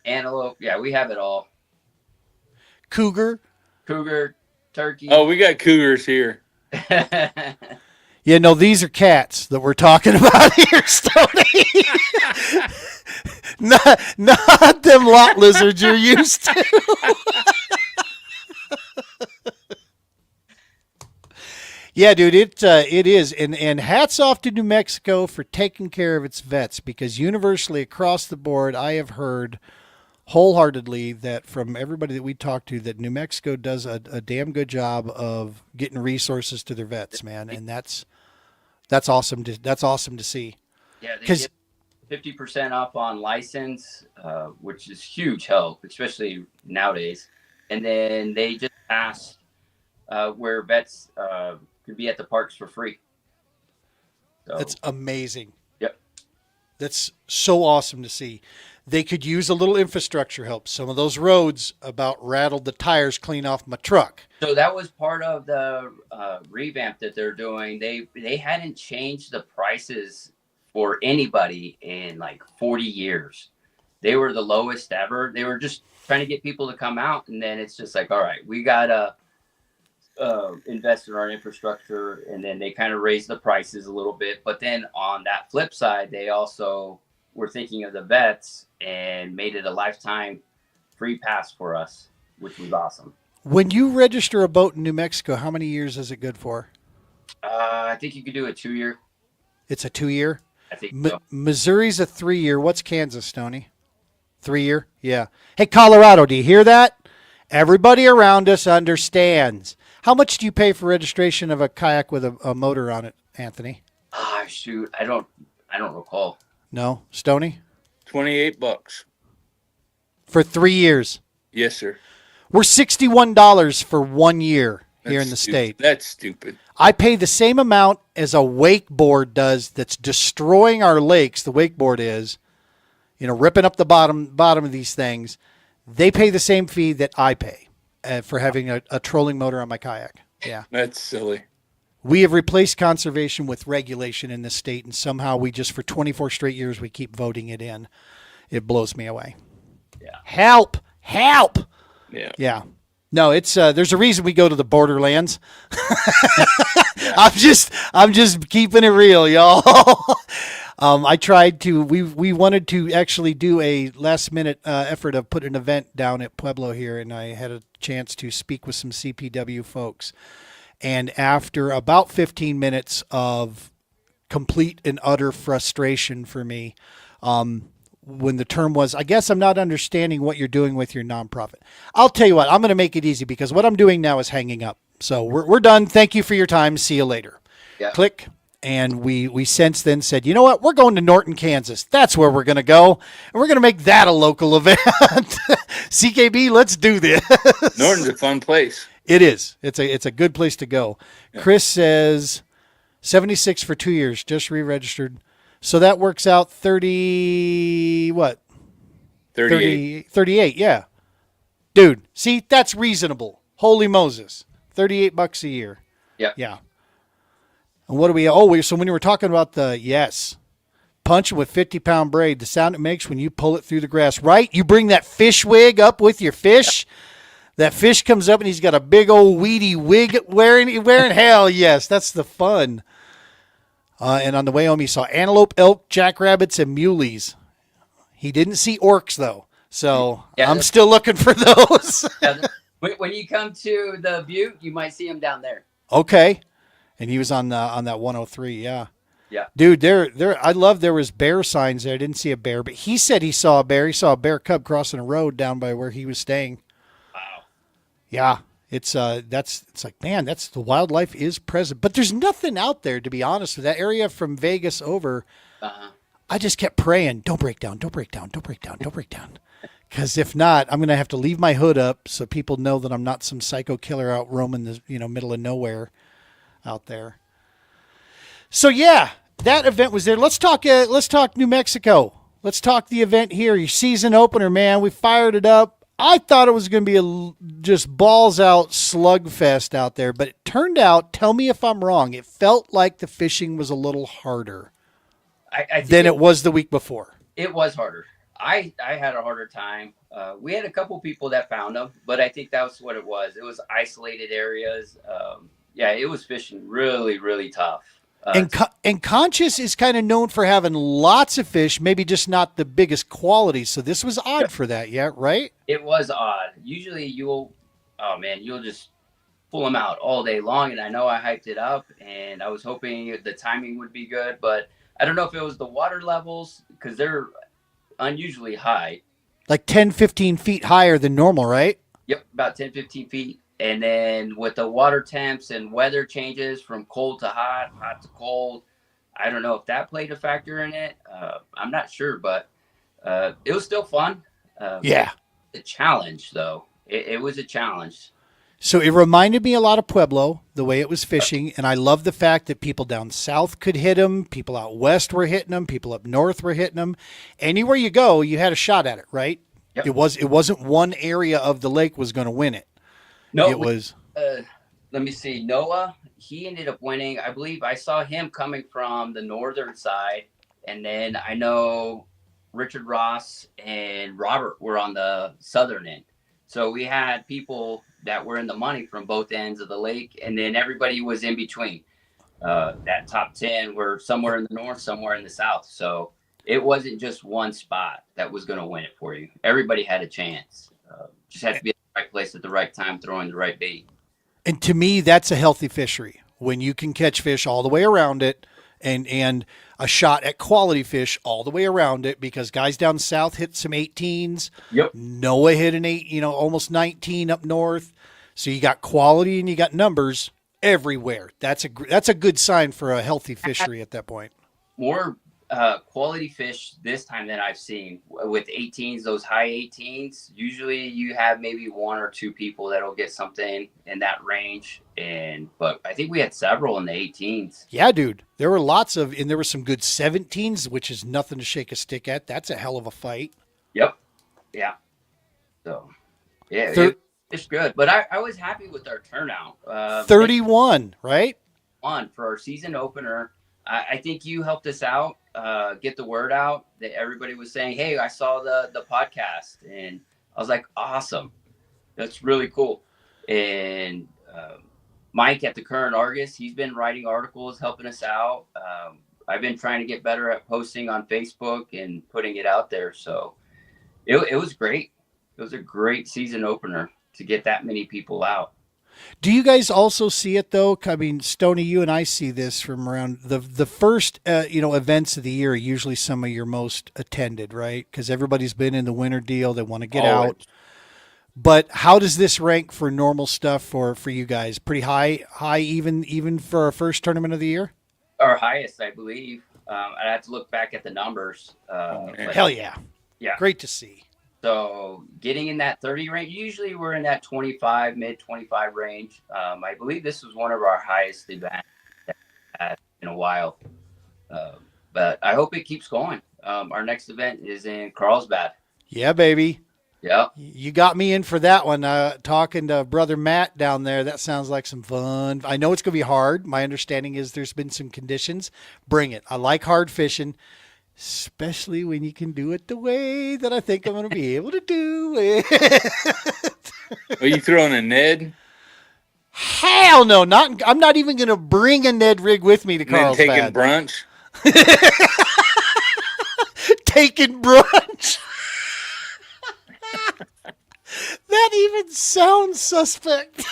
antelope. Yeah, we have it all. Cougar, turkey. Oh, we got cougars here. Yeah, no, these are cats that we're talking about here, Stoney. not them lot lizards you're used to. Yeah, dude, it is, and hats off to New Mexico for taking care of its vets, because universally across the board, I have heard wholeheartedly that from everybody that we talk to that New Mexico does a damn good job of getting resources to their vets, man, and that's awesome. That's awesome to see. Yeah, they get 50% off on license, which is huge help, especially nowadays. And then they just passed where vets could be at the parks for free. So, that's amazing. Yep. That's so awesome to see. They could use a little infrastructure help. Some of those roads about rattled the tires clean off my truck. So that was part of the revamp that they're doing. They hadn't changed the prices for anybody in like 40 years. They were the lowest ever. They were just trying to get people to come out. And then it's just like, all right, we got to invest in our infrastructure. And then they kind of raised the prices a little bit. But then on that flip side, they also were thinking of the vets and made it a lifetime free pass for us, which was awesome. When you register a boat in New Mexico, how many years is it good for? I think you could do a 2-year. It's a 2-year? I think so. Missouri's a 3-year. What's Kansas, Stoney? 3-year? Yeah. Hey, Colorado, do you hear that? Everybody around us understands. How much do you pay for registration of a kayak with a motor on it, Anthony? Ah, shoot. I don't recall. No? Stoney? $28 for 3 years. Yes, sir. We're $61 for 1 year here in the state. That's stupid. I pay the same amount as a wakeboard does that's destroying our lakes. The wakeboard is, ripping up the bottom of these things. They pay the same fee that I pay for having a trolling motor on my kayak. Yeah. That's silly. We have replaced conservation with regulation in this state, and somehow we just, for 24 straight years, we keep voting it in. It blows me away. Yeah. Help! Yeah. Yeah. No, it's there's a reason we go to the borderlands. I'm just keeping it real, y'all. I tried to. We wanted to actually do a last minute effort of put an event down at Pueblo here, and I had a chance to speak with some CPW folks. And after about 15 minutes of complete and utter frustration for me, when the term was, I guess I'm not understanding what you're doing with your nonprofit. I'll tell you what, I'm going to make it easy because what I'm doing now is hanging up. So we're done. Thank you for your time. See you later. Yeah. Click. And we since then said, you know what? We're going to Norton, Kansas. That's where we're going to go. And we're going to make that a local event. CKB, let's do this. Norton's a fun place. It is. It's a good place to go. Yeah. Chris says 76 for 2 years, just re-registered. So that works out 30, what? 38. 38, yeah. Dude, see, that's reasonable. Holy Moses. $38 a year. Yep. Yeah. And what do we, so when you were talking about punching with 50-pound braid, the sound it makes when you pull it through the grass, right? You bring that fish wig up with your fish. That fish comes up and he's got a big old weedy wig wearing. Hell yes, that's the fun. And on the way home, he saw antelope, elk, jackrabbits, and muleys. He didn't see orcs, though. So I'm still looking for those. When you come to the Butte, you might see him down there. Okay. And he was on that 103, yeah. Yeah. Dude, I love there was bear signs there. I didn't see a bear, but he said he saw a bear. He saw a bear cub crossing a road down by where he was staying. Wow. Yeah. It's like, man, that's the wildlife is present. But there's nothing out there, to be honest with that area from Vegas over. Uh-huh. I just kept praying, don't break down, don't break down, don't break down, don't break down. Because if not, I'm going to have to leave my hood up so people know that I'm not some psycho killer out roaming the middle of nowhere out there. So yeah, that event was there. Let's talk New Mexico. Let's talk the event here. Your season opener, man. We fired it up. I thought it was going to be just balls out slugfest out there, but it turned out, tell me if I'm wrong, it felt like the fishing was a little harder than it was the week before. It was harder. I had a harder time. We had a couple people that found them, but I think that was what it was. It was isolated areas. It was fishing really, really tough. And Conchas is kind of known for having lots of fish, maybe just not the biggest quality. So this was odd for that, yeah, right? It was odd. Usually you'll just pull them out all day long. And I know I hyped it up and I was hoping the timing would be good, but I don't know if it was the water levels because they're unusually high. Like 10, 15 feet higher than normal, right? Yep, about 10, 15 feet. And then with the water temps and weather changes from cold to hot, hot to cold, I don't know if that played a factor in it. I'm not sure, but it was still fun. Yeah. A challenge, though. It was a challenge. So it reminded me a lot of Pueblo, the way it was fishing. And I love the fact that people down south could hit them. People out west were hitting them. People up north were hitting them. Anywhere you go, you had a shot at it, right? Yep. It wasn't one area of the lake was going to win it. No, it was. Let me see. Noah, he ended up winning. I believe I saw him coming from the northern side. And then I know Richard Ross and Robert were on the southern end. So we had people that were in the money from both ends of the lake. And then everybody was in between. That top 10 were somewhere in the north, somewhere in the south. So it wasn't just one spot that was going to win it for you. Everybody had a chance. Just had to be at the right place at the right time, throwing the right bait. And to me, that's a healthy fishery when you can catch fish all the way around it and a shot at quality fish all the way around it, because guys down south hit some 18s. Yep. Noah hit an 8, almost 19 up north. So you got quality and you got numbers everywhere. That's a good sign for a healthy fishery at that point. More quality fish this time than I've seen with 18s, those high 18s. Usually you have maybe one or two people that'll get something in that range. But I think we had several in the 18s. Yeah, dude. There were and there were some good 17s, which is nothing to shake a stick at. That's a hell of a fight. Yep. Yeah. So, yeah, it's good. But I was happy with our turnout. 31, right? On for our season opener. I think you helped us out, get the word out that everybody was saying, hey, I saw the podcast. And I was like, awesome. That's really cool. And Mike at the Current Argus, he's been writing articles, helping us out. I've been trying to get better at posting on Facebook and putting it out there. So it was great. It was a great season opener to get that many people out. Do you guys also see it though? I mean, Stoney, you and I see this from around the first, events of the year are usually some of your most attended, right? Because everybody's been in the winter deal. They want to get out. But how does this rank for normal stuff for you guys? Pretty high, even for our first tournament of the year? Our highest, I believe. I'd have to look back at the numbers. Hell yeah. Yeah. Great to see. So getting in that 30 range, usually we're in that 25, mid 25 range. I believe this was one of our highest events in a while. but I hope it keeps going. Our next event is in Carlsbad. Yeah, baby. Yep. You got me in for that one. Talking to brother Matt down there, that sounds like some fun. I know it's going to be hard. My understanding is there's been some conditions. Bring it. I like hard fishing, especially when you can do it the way that I think I'm going to be able to do it. Are you throwing a Ned? Hell no! I'm not even going to bring a Ned rig with me to And then taking Carlsbad. brunch? Taking brunch. That even sounds suspect.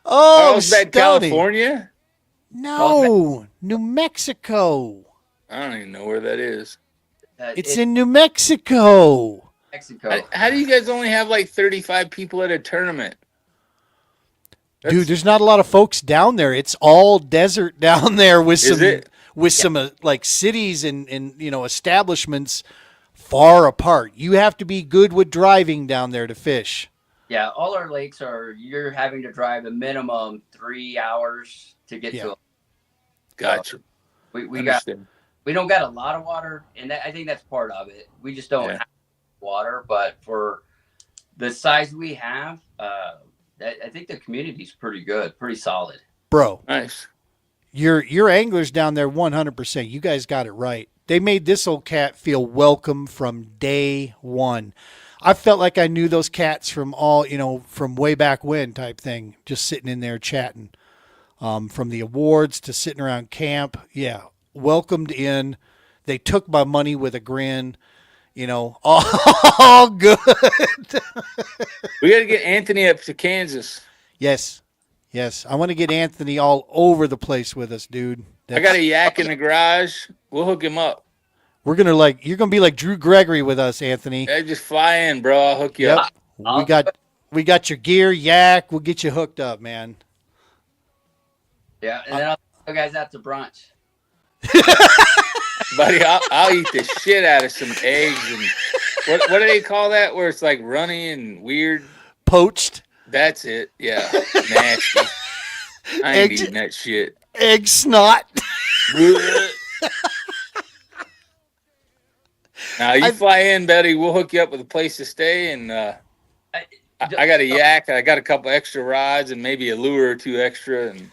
Oh, Carlsbad, Stoney. California? No, New Mexico. I don't even know where that is. It's in New Mexico. Mexico. How do you guys only have like 35 people at a tournament? Dude, there's not a lot of folks down there. It's all desert down there with Is it? some like cities and establishments far apart. You have to be good with driving down there to fish. Yeah, all our lakes you're having to drive a minimum 3 hours to get to. Gotcha. We don't got a lot of water, and I think that's part of it. We just don't have water, but for the size we have, I think the community's pretty good, pretty solid. Bro. Nice. Your anglers down there 100%. You guys got it right. They made this old cat feel welcome from day one. I felt like I knew those cats from from way back when type thing, just sitting in there chatting. From the awards to sitting around camp. Yeah. Welcomed in. They took my money with a grin. All good. We got to get Anthony up to Kansas. Yes. I want to get Anthony all over the place with us, dude. I got a yak in the garage. We'll hook him up. You're going to be like Drew Gregory with us, Anthony. Yeah, just fly in, bro. I'll hook you up. We got your gear, yak. We'll get you hooked up, man. Yeah, and then I'll take you guys out to brunch. Buddy, I'll eat the shit out of some eggs and what do they call that? Where it's like runny and weird. Poached. That's it. Yeah, nasty. I ain't eating that shit. Egg snot. Now you fly in, Betty. We'll hook you up with a place to stay, and I got a yak. I got a couple extra rods and maybe a lure or two extra. And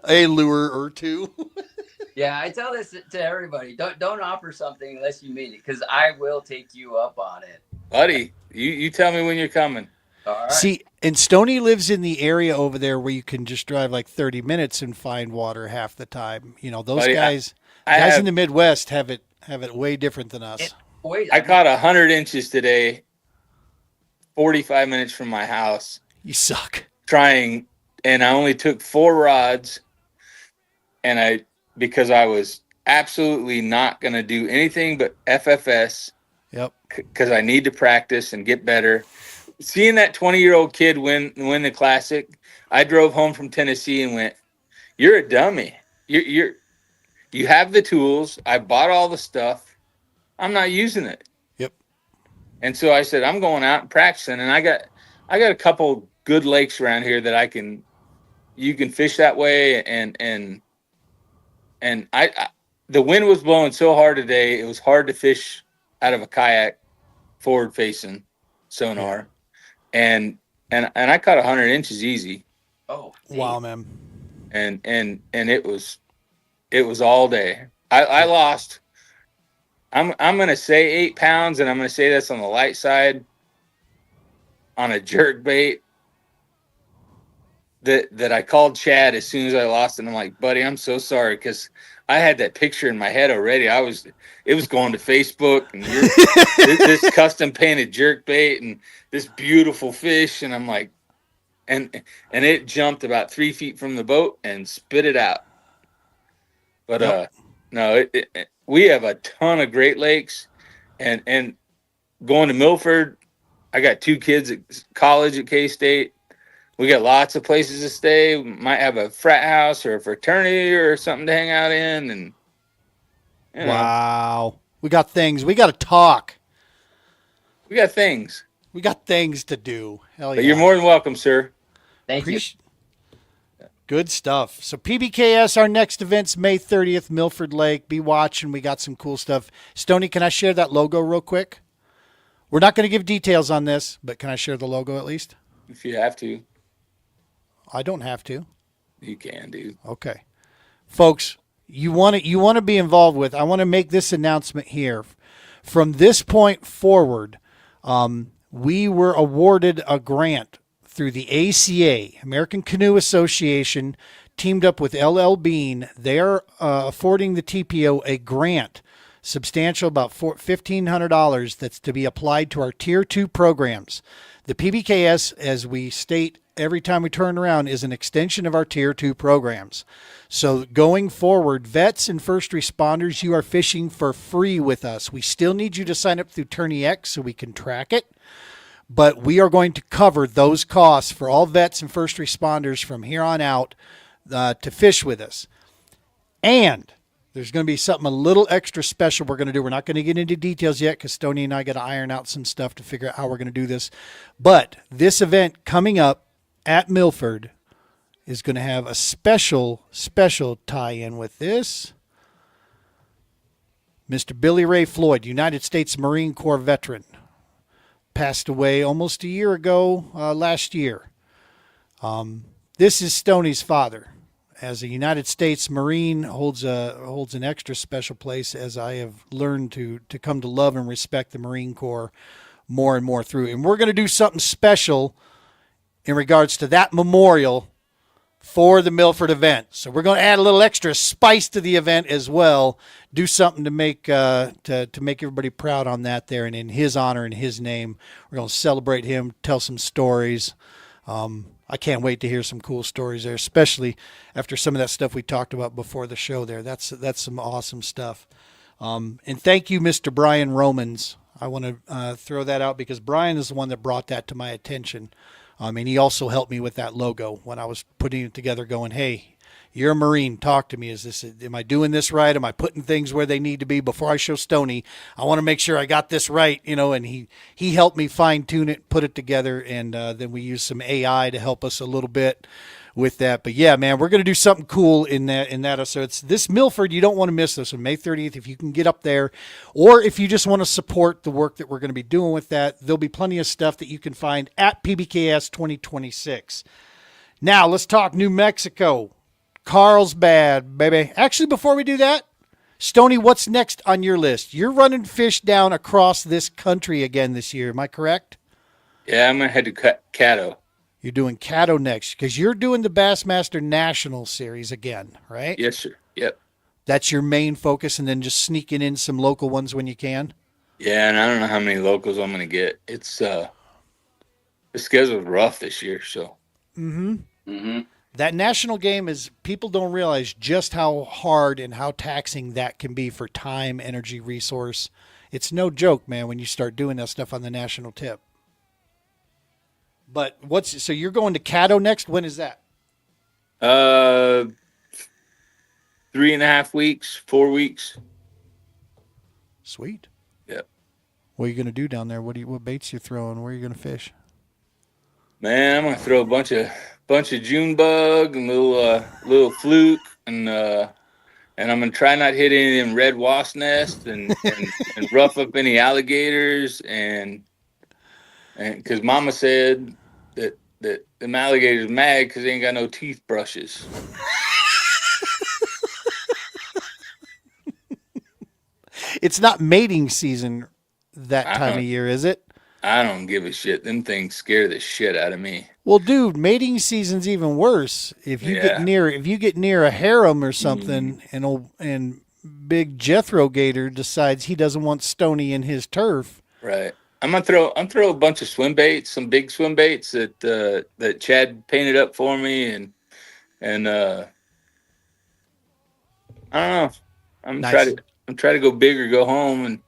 a lure or two. Yeah, I tell this to everybody. Don't offer something unless you mean it, because I will take you up on it. Buddy, you tell me when you're coming. All right. See, and Stoney lives in the area over there where you can just drive like 30 minutes and find water half the time. Those Buddy, guys in the Midwest have it way different than us. I caught 100 inches today, 45 minutes from my house. You suck. Trying, and I only took 4 rods, and because I was absolutely not going to do anything but FFS. Yep. Because I need to practice and get better. Seeing that 20-year-old kid win the classic, I drove home from Tennessee and went, "You're a dummy. You have the tools. I bought all the stuff. I'm not using it." Yep. And so I said, "I'm going out and practicing." And I got a couple good lakes around here that you can fish that way. And I the wind was blowing so hard today, it was hard to fish out of a kayak forward facing sonar. And I caught 100 inches easy. Oh, wow, man. And it was all day. I lost. I'm gonna say 8 pounds, and I'm gonna say that's on the light side on a jerk bait that I called Chad as soon as I lost it. And I'm like, "Buddy, I'm so sorry," because I had that picture in my head already. It was going to Facebook, and this custom painted jerk bait and this beautiful fish, and I'm like, and it jumped about 3 feet from the boat and spit it out. But no, we have a ton of Great Lakes, and going to Milford, I got 2 kids at college at K-State. We got lots of places to stay. We might have a frat house or a fraternity or something to hang out in. And wow, we got things. We got to talk. We got things. We got things to do. Hell yeah! But you're more than welcome, sir. Thank you. Good stuff. So PBKS, our next event's May 30th, Milford Lake. Be watching. We got some cool stuff. Stoney, can I share that logo real quick? We're not going to give details on this, but can I share the logo at least? If you have to, I don't have to. you can, dude. Okay. Folks, you want to be involved with. I want to make this announcement here. From this point forward, we were awarded a grant through the ACA, American Canoe Association, teamed up with LL Bean. They're affording the TPO a grant, substantial, about $1,500, that's to be applied to our Tier 2 programs. The PBKS, as we state every time we turn around, is an extension of our Tier 2 programs. So going forward, vets and first responders, you are fishing for free with us. We still need you to sign up through Tourney X so we can track it. But we are going to cover those costs for all vets and first responders from here on out to fish with us. And there's going to be something a little extra special we're going to do. We're not going to get into details yet because Stoney and I got to iron out some stuff to figure out how we're going to do this. But this event coming up at Milford is going to have a special tie-in with this. Mr. Billy Ray Floyd, United States Marine Corps veteran, passed away almost a year ago, last year. This is Stoney's father. As a United States Marine, holds an extra special place, as I have learned to come to love and respect the Marine Corps more and more through. And we're going to do something special in regards to that memorial for the Milford event. So we're going to add a little extra spice to the event as well. Do something to make make everybody proud on that there, and in his honor and his name, we're going to celebrate him, tell some stories. I can't wait to hear some cool stories there, especially after some of that stuff we talked about before the show there. That's some awesome stuff. And thank you, Mr. Brian Romans. I want to throw that out because Brian is the one that brought that to my attention. And he also helped me with that logo when I was putting it together, going, hey, you're a Marine. Talk to me. Am I doing this right? Am I putting things where they need to be before I show Stoney? I want to make sure I got this right, and he helped me fine tune it, put it together. And then we used some AI to help us a little bit with that. But yeah, man, we're going to do something cool in that. So it's this Milford. You don't want to miss this on May 30th. If you can get up there, or if you just want to support the work that we're going to be doing with that, there'll be plenty of stuff that you can find at PBKS 2026. Now let's talk New Mexico. Carlsbad, baby. Actually, before we do that, Stoney, what's next on your list? You're running fish down across this country again this year. Am I correct? Yeah, I'm going to head to Caddo. You're doing Caddo next because you're doing the Bassmaster National Series again, right? Yes, sir. Yep. That's your main focus, and then just sneaking in some local ones when you can? Yeah, and I don't know how many locals I'm going to get. It's the schedule's rough this year, so. That national game is, people don't realize just how hard and how taxing that can be for time, energy, resource. It's no joke, man, when you start doing that stuff on the national tip. But so you're going to Caddo next? When is that? 3.5 weeks, 4 weeks. Sweet. Yep. What are you going to do down there? What baits you throwing? Where are you going to fish? Man, I'm gonna throw a bunch of June bug and little fluke, and I'm gonna try not hit any of them red wasp nests and rough up any alligators, and because Mama said that them alligators mad because they ain't got no teeth brushes. It's not mating season that time of year, is it? I don't give a shit. Them things scare the shit out of me. Well, dude, mating season's even worse. If you get near a harem or something, and Big Jethro Gator decides he doesn't want Stoney in his turf. Right. I'm gonna throw a bunch of swim baits, some big swim baits that Chad painted up for me, and I don't know. I'm trying to go big or go home, and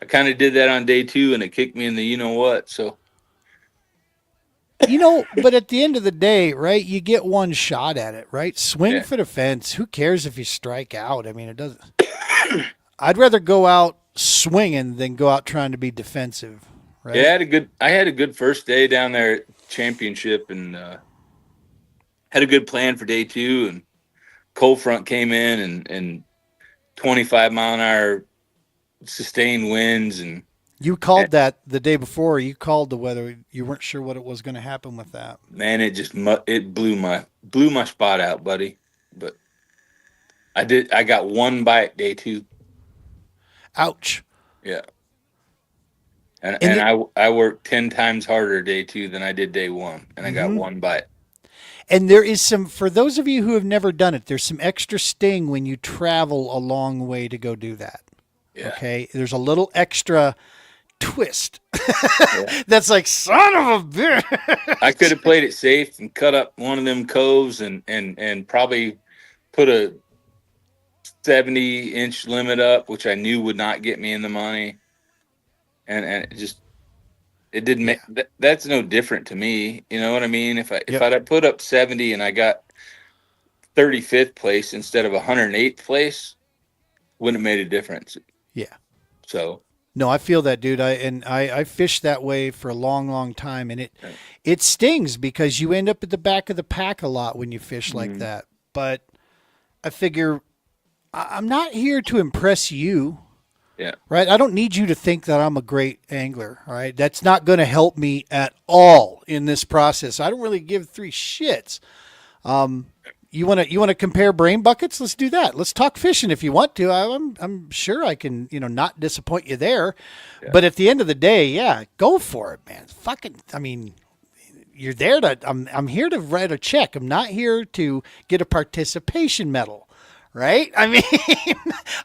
I kind of did that on day 2, and it kicked me in the you-know-what, so. But at the end of the day, right, you get one shot at it, right? Swing for the fence. Who cares if you strike out? I mean, it doesn't. I'd rather go out swinging than go out trying to be defensive, right? Yeah, I had a good first day down there at Championship, and had a good plan for day 2, and cold front came in, and 25-mile-an-hour sustained winds, and You called that the day before. You called the weather. You weren't sure what it was going to happen with that. man, it blew my spot out, buddy. But I got one bite day 2. Ouch. Yeah. And And I worked 10 times harder day 2 than I did day 1, and I got one bite. And there is some, for those of you who have never done it, there's some extra sting when you travel a long way to go do that. Yeah. Okay. There's a little extra twist. That's like, son of a bitch. I could have played it safe and cut up one of them coves and probably put a 70-inch limit up, which I knew would not get me in the money. And it didn't make that's no different to me. You know what I mean? If I'd have put up 70 and I got 35th place instead of 108th place, wouldn't have made a difference. Yeah. So no, I feel that, dude. I fished that way for a long, long time, and it stings because you end up at the back of the pack a lot when you fish like that. But I figure I'm not here to impress you. Yeah. Right. I don't need you to think that I'm a great angler. All right. That's not going to help me at all in this process. I don't really give 3 shits. You want to compare brain buckets? Let's do that. Let's talk fishing if you want to. I'm sure I can, not disappoint you there. Yeah. But at the end of the day, go for it, man. Fucking, I mean, you're there to, I'm here to write a check. I'm not here to get a participation medal. Right? I mean,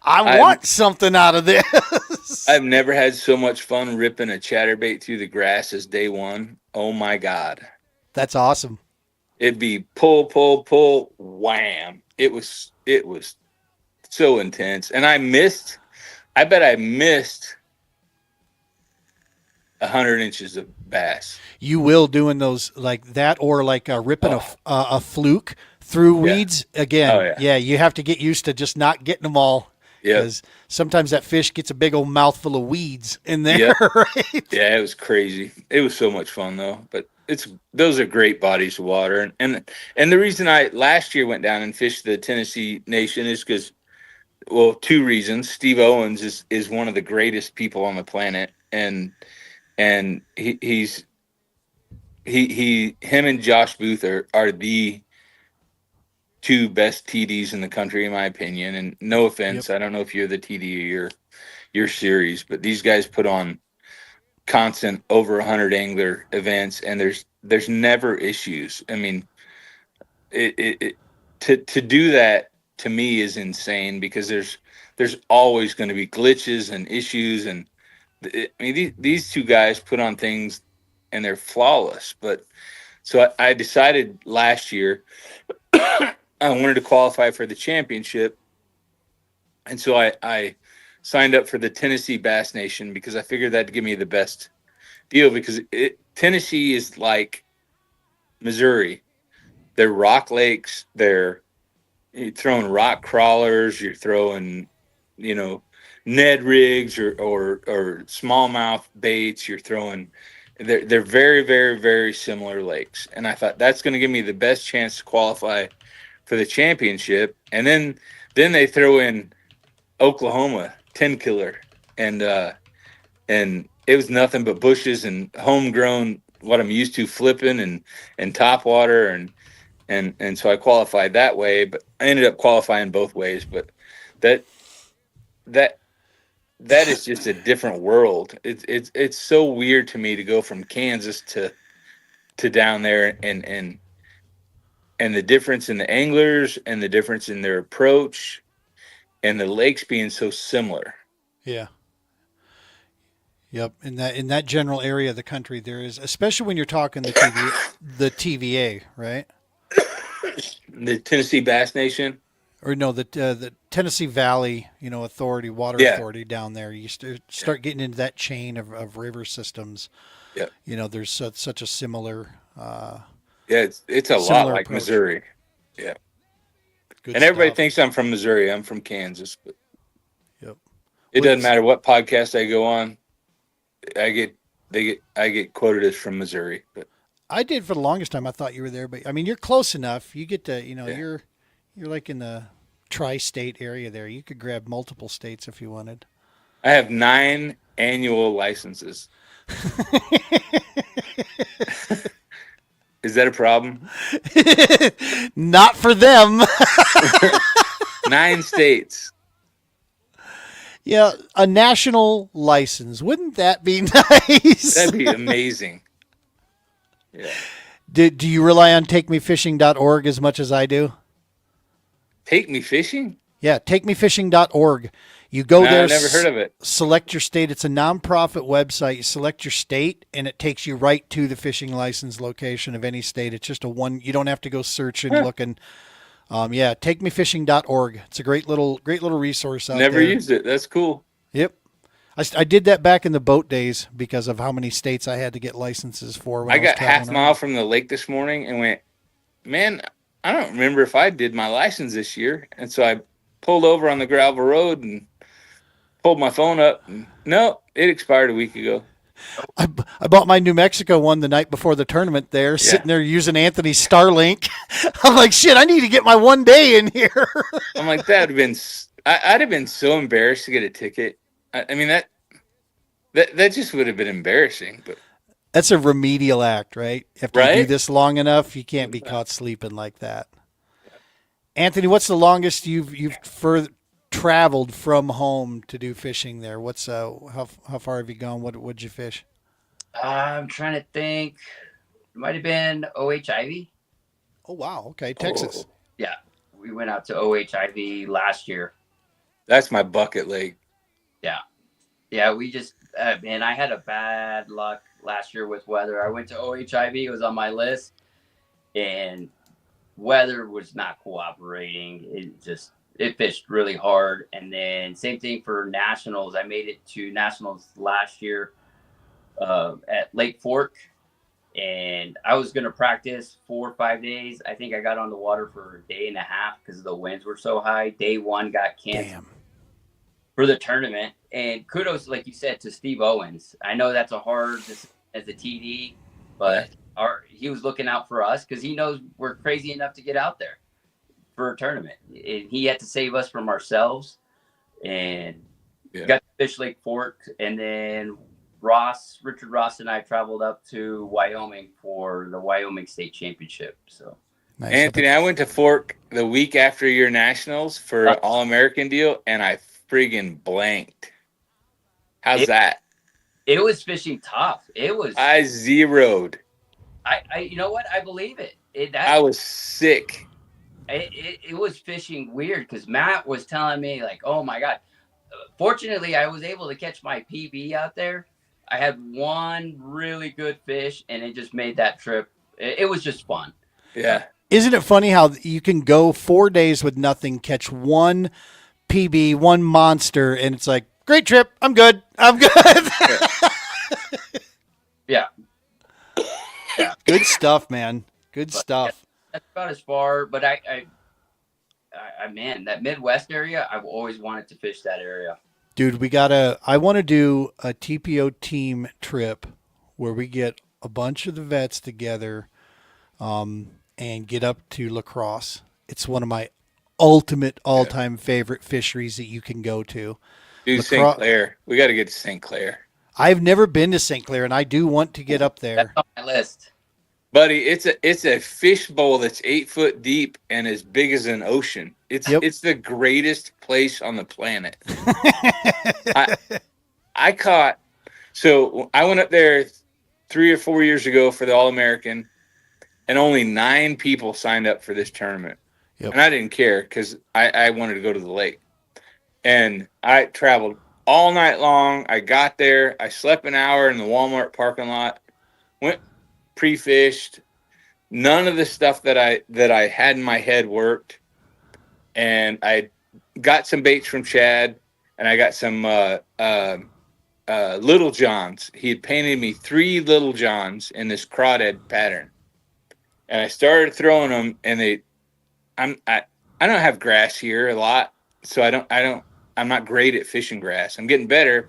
I want something out of this. I've never had so much fun ripping a chatterbait through the grass as day 1. Oh my God. That's awesome. It'd be pull, pull, pull, wham. It was so intense. And I bet I missed 100 inches of bass. You will doing those like that, or like ripping a fluke through weeds again. Oh, yeah. You have to get used to just not getting them all. Because sometimes that fish gets a big old mouthful of weeds in there. Right? Yeah, it was crazy. It was so much fun though. But those are great bodies of water. And the reason I last year went down and fished the Tennessee Nation is because, well, 2 reasons. Steve Owens is one of the greatest people on the planet, and him and Josh Booth are the 2 best TDs in the country, in my opinion. And no offense, I don't know if you're the TD of your series, but these guys put on constant over 100 angler events, and there's never issues. I mean, to do that to me is insane, because there's always going to be glitches and issues, and I mean these 2 guys put on things and they're flawless. But so I decided last year I wanted to qualify for the championship. And so I signed up for the Tennessee Bass Nation because I figured that'd give me the best deal, because Tennessee is like Missouri. They're rock lakes. You're throwing rock crawlers. You're throwing, Ned rigs or smallmouth baits. You're throwing. They're very, very, very similar lakes. And I thought that's going to give me the best chance to qualify for the championship. And then they throw in Oklahoma 10 killer, and it was nothing but bushes and homegrown, what I'm used to flipping and top water, and so I qualified that way, but I ended up qualifying both ways. But that is just a different world. It's so weird to me to go from Kansas to down there, and the difference in the anglers and the difference in their approach and the lakes being so similar. Yeah. Yep. In that general area of the country, there is, especially when you're talking the TVA, right? The Tennessee Bass Nation, or no, the Tennessee Valley, Authority, water authority down there. You start getting into that chain of river systems. Yeah. There's such a similar. It's a lot like approach. Missouri. Yeah. Good and everybody stuff. thinks I'm from Missouri. I'm from Kansas, but Yep. It doesn't matter what podcast I go on. I get quoted as from Missouri, but I did for the longest time. I thought you were there, but I mean, you're close enough. You get to, Yeah. you're like in the tri-state area there. You could grab multiple states if you wanted. I have 9 annual licenses. Is that a problem? Not for them. 9 states. Yeah, a national license. Wouldn't that be nice? That'd be amazing. Yeah. Do you rely on takemefishing.org as much as I do? Take me fishing? Yeah, takemefishing.org. You go No, there. I've never heard of it. Select your state. It's a nonprofit website. You select your state, and it takes you right to the fishing license location of any state. It's just a one. You don't have to go searching, looking. Yeah, takemefishing.org. It's a great little resource out Never there. used it. That's cool. Yep. I did that back in the boat days because of how many states I had to get licenses for. When I was got half traveling mile around. from the lake this morning and went, man, I don't remember if I did my license this year. And so I pulled over on the gravel road and pulled my phone up. And, no, it expired a week ago. I bought my New Mexico one the night before the tournament there, sitting there using Anthony's Starlink. I'm like, shit, I need to get my 1 day in here. I'm like, that would have been, I'd have been so embarrassed to get a ticket. I mean, that just would have been embarrassing. But That's a remedial act, right? After you do Right? this long enough, you can't be caught sleeping like that. Anthony, what's the longest you've traveled from home to do fishing there? What's how far have you gone? What'd you fish? I'm trying to think. It might have been OHIV. Oh wow, okay, Texas. Oh, Yeah, we went out to OHIV last year. that's my bucket lake. Yeah, we just man, I had a bad luck last year with weather. I went to OHIV; it was on my list, and weather was not cooperating. It fished really hard, and then same thing for nationals. I made it to nationals last year at Lake Fork, and I was going to practice 4 or 5 days. I think I got on the water for a day and a half because the winds were so high. Day one got canceled Damn. for the tournament. And kudos, like you said, to Steve Owens. I know that's a hard as a TD, but he was looking out for us because he knows we're crazy enough to get out there for a tournament. And he had to save us from ourselves. And got to fish Lake Fork, and then Richard Ross and I traveled up to Wyoming for the Wyoming State Championship. So Nice. Anthony, I went to Fork the week after your nationals for an All-American deal, and I friggin' blanked. How's that? it was fishing tough. It was. I zeroed. I you know what? I believe it. I was sick. It was fishing weird because Matt was telling me like, oh my god. Fortunately, I was able to catch my PB out there. I had one really good fish, and it just made that trip. It was just fun. Yeah. Isn't it funny how you can go 4 days with nothing, catch one PB, one monster, and it's like, great trip. I'm good. Yeah. Good stuff, man. Good stuff. That's about as far. But I man, that Midwest area, I've always wanted to fish that area. Dude, I want to do a TPO team trip where we get a bunch of the vets together and get up to La Crosse. It's one of my ultimate all-time favorite fisheries that you can go to. Dude, St. Clair. We got to get to St. Clair. I've never been to St. Clair, and I do want to get up there. That's on my list. Buddy, it's a fish bowl that's 8 foot deep and as big as an ocean. It's the greatest place on the planet. I caught. So I went up there 3 or 4 years ago for the All-American, and only 9 people signed up for this tournament. Yep. And I didn't care because I wanted to go to the lake. And I traveled all night long. I got there. I slept an hour in the Walmart parking lot. Went pre-fished. None of the stuff that I had in my head worked. And I got some baits from Chad, and I got some Little Johns. He had painted me 3 Little Johns in this crawdad pattern. And I started throwing them, and I don't have grass here a lot, so I'm not great at fishing grass. I'm getting better,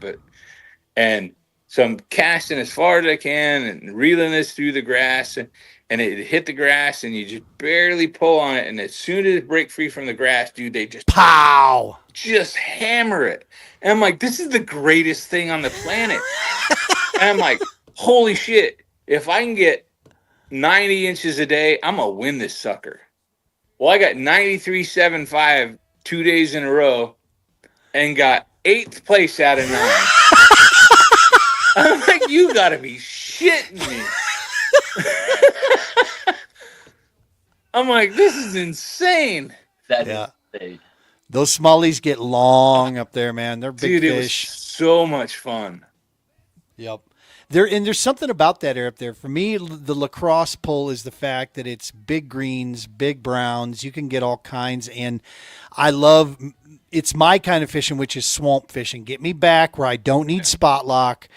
and So I'm casting as far as I can and reeling this through the grass, and it hit the grass, and you just barely pull on it. And as soon as it break free from the grass, dude, they Pow! just hammer it. And I'm like, this is the greatest thing on the planet. And I'm like, holy shit, if I can get 90 inches a day, I'm going to win this sucker. Well, I got 93.75 2 days in a row and got 8th place out of 9. I'm like, you got to be shitting me. I'm like, this is insane. That's Yeah. insane. Those smallies get long up there, man. They're big Dude, fish. it was so much fun. Yep. There's something about that area up there. For me, the lacrosse pull is the fact that it's big greens, big browns. You can get all kinds. And it's my kind of fishing, which is swamp fishing. Get me back where I don't need spot lock.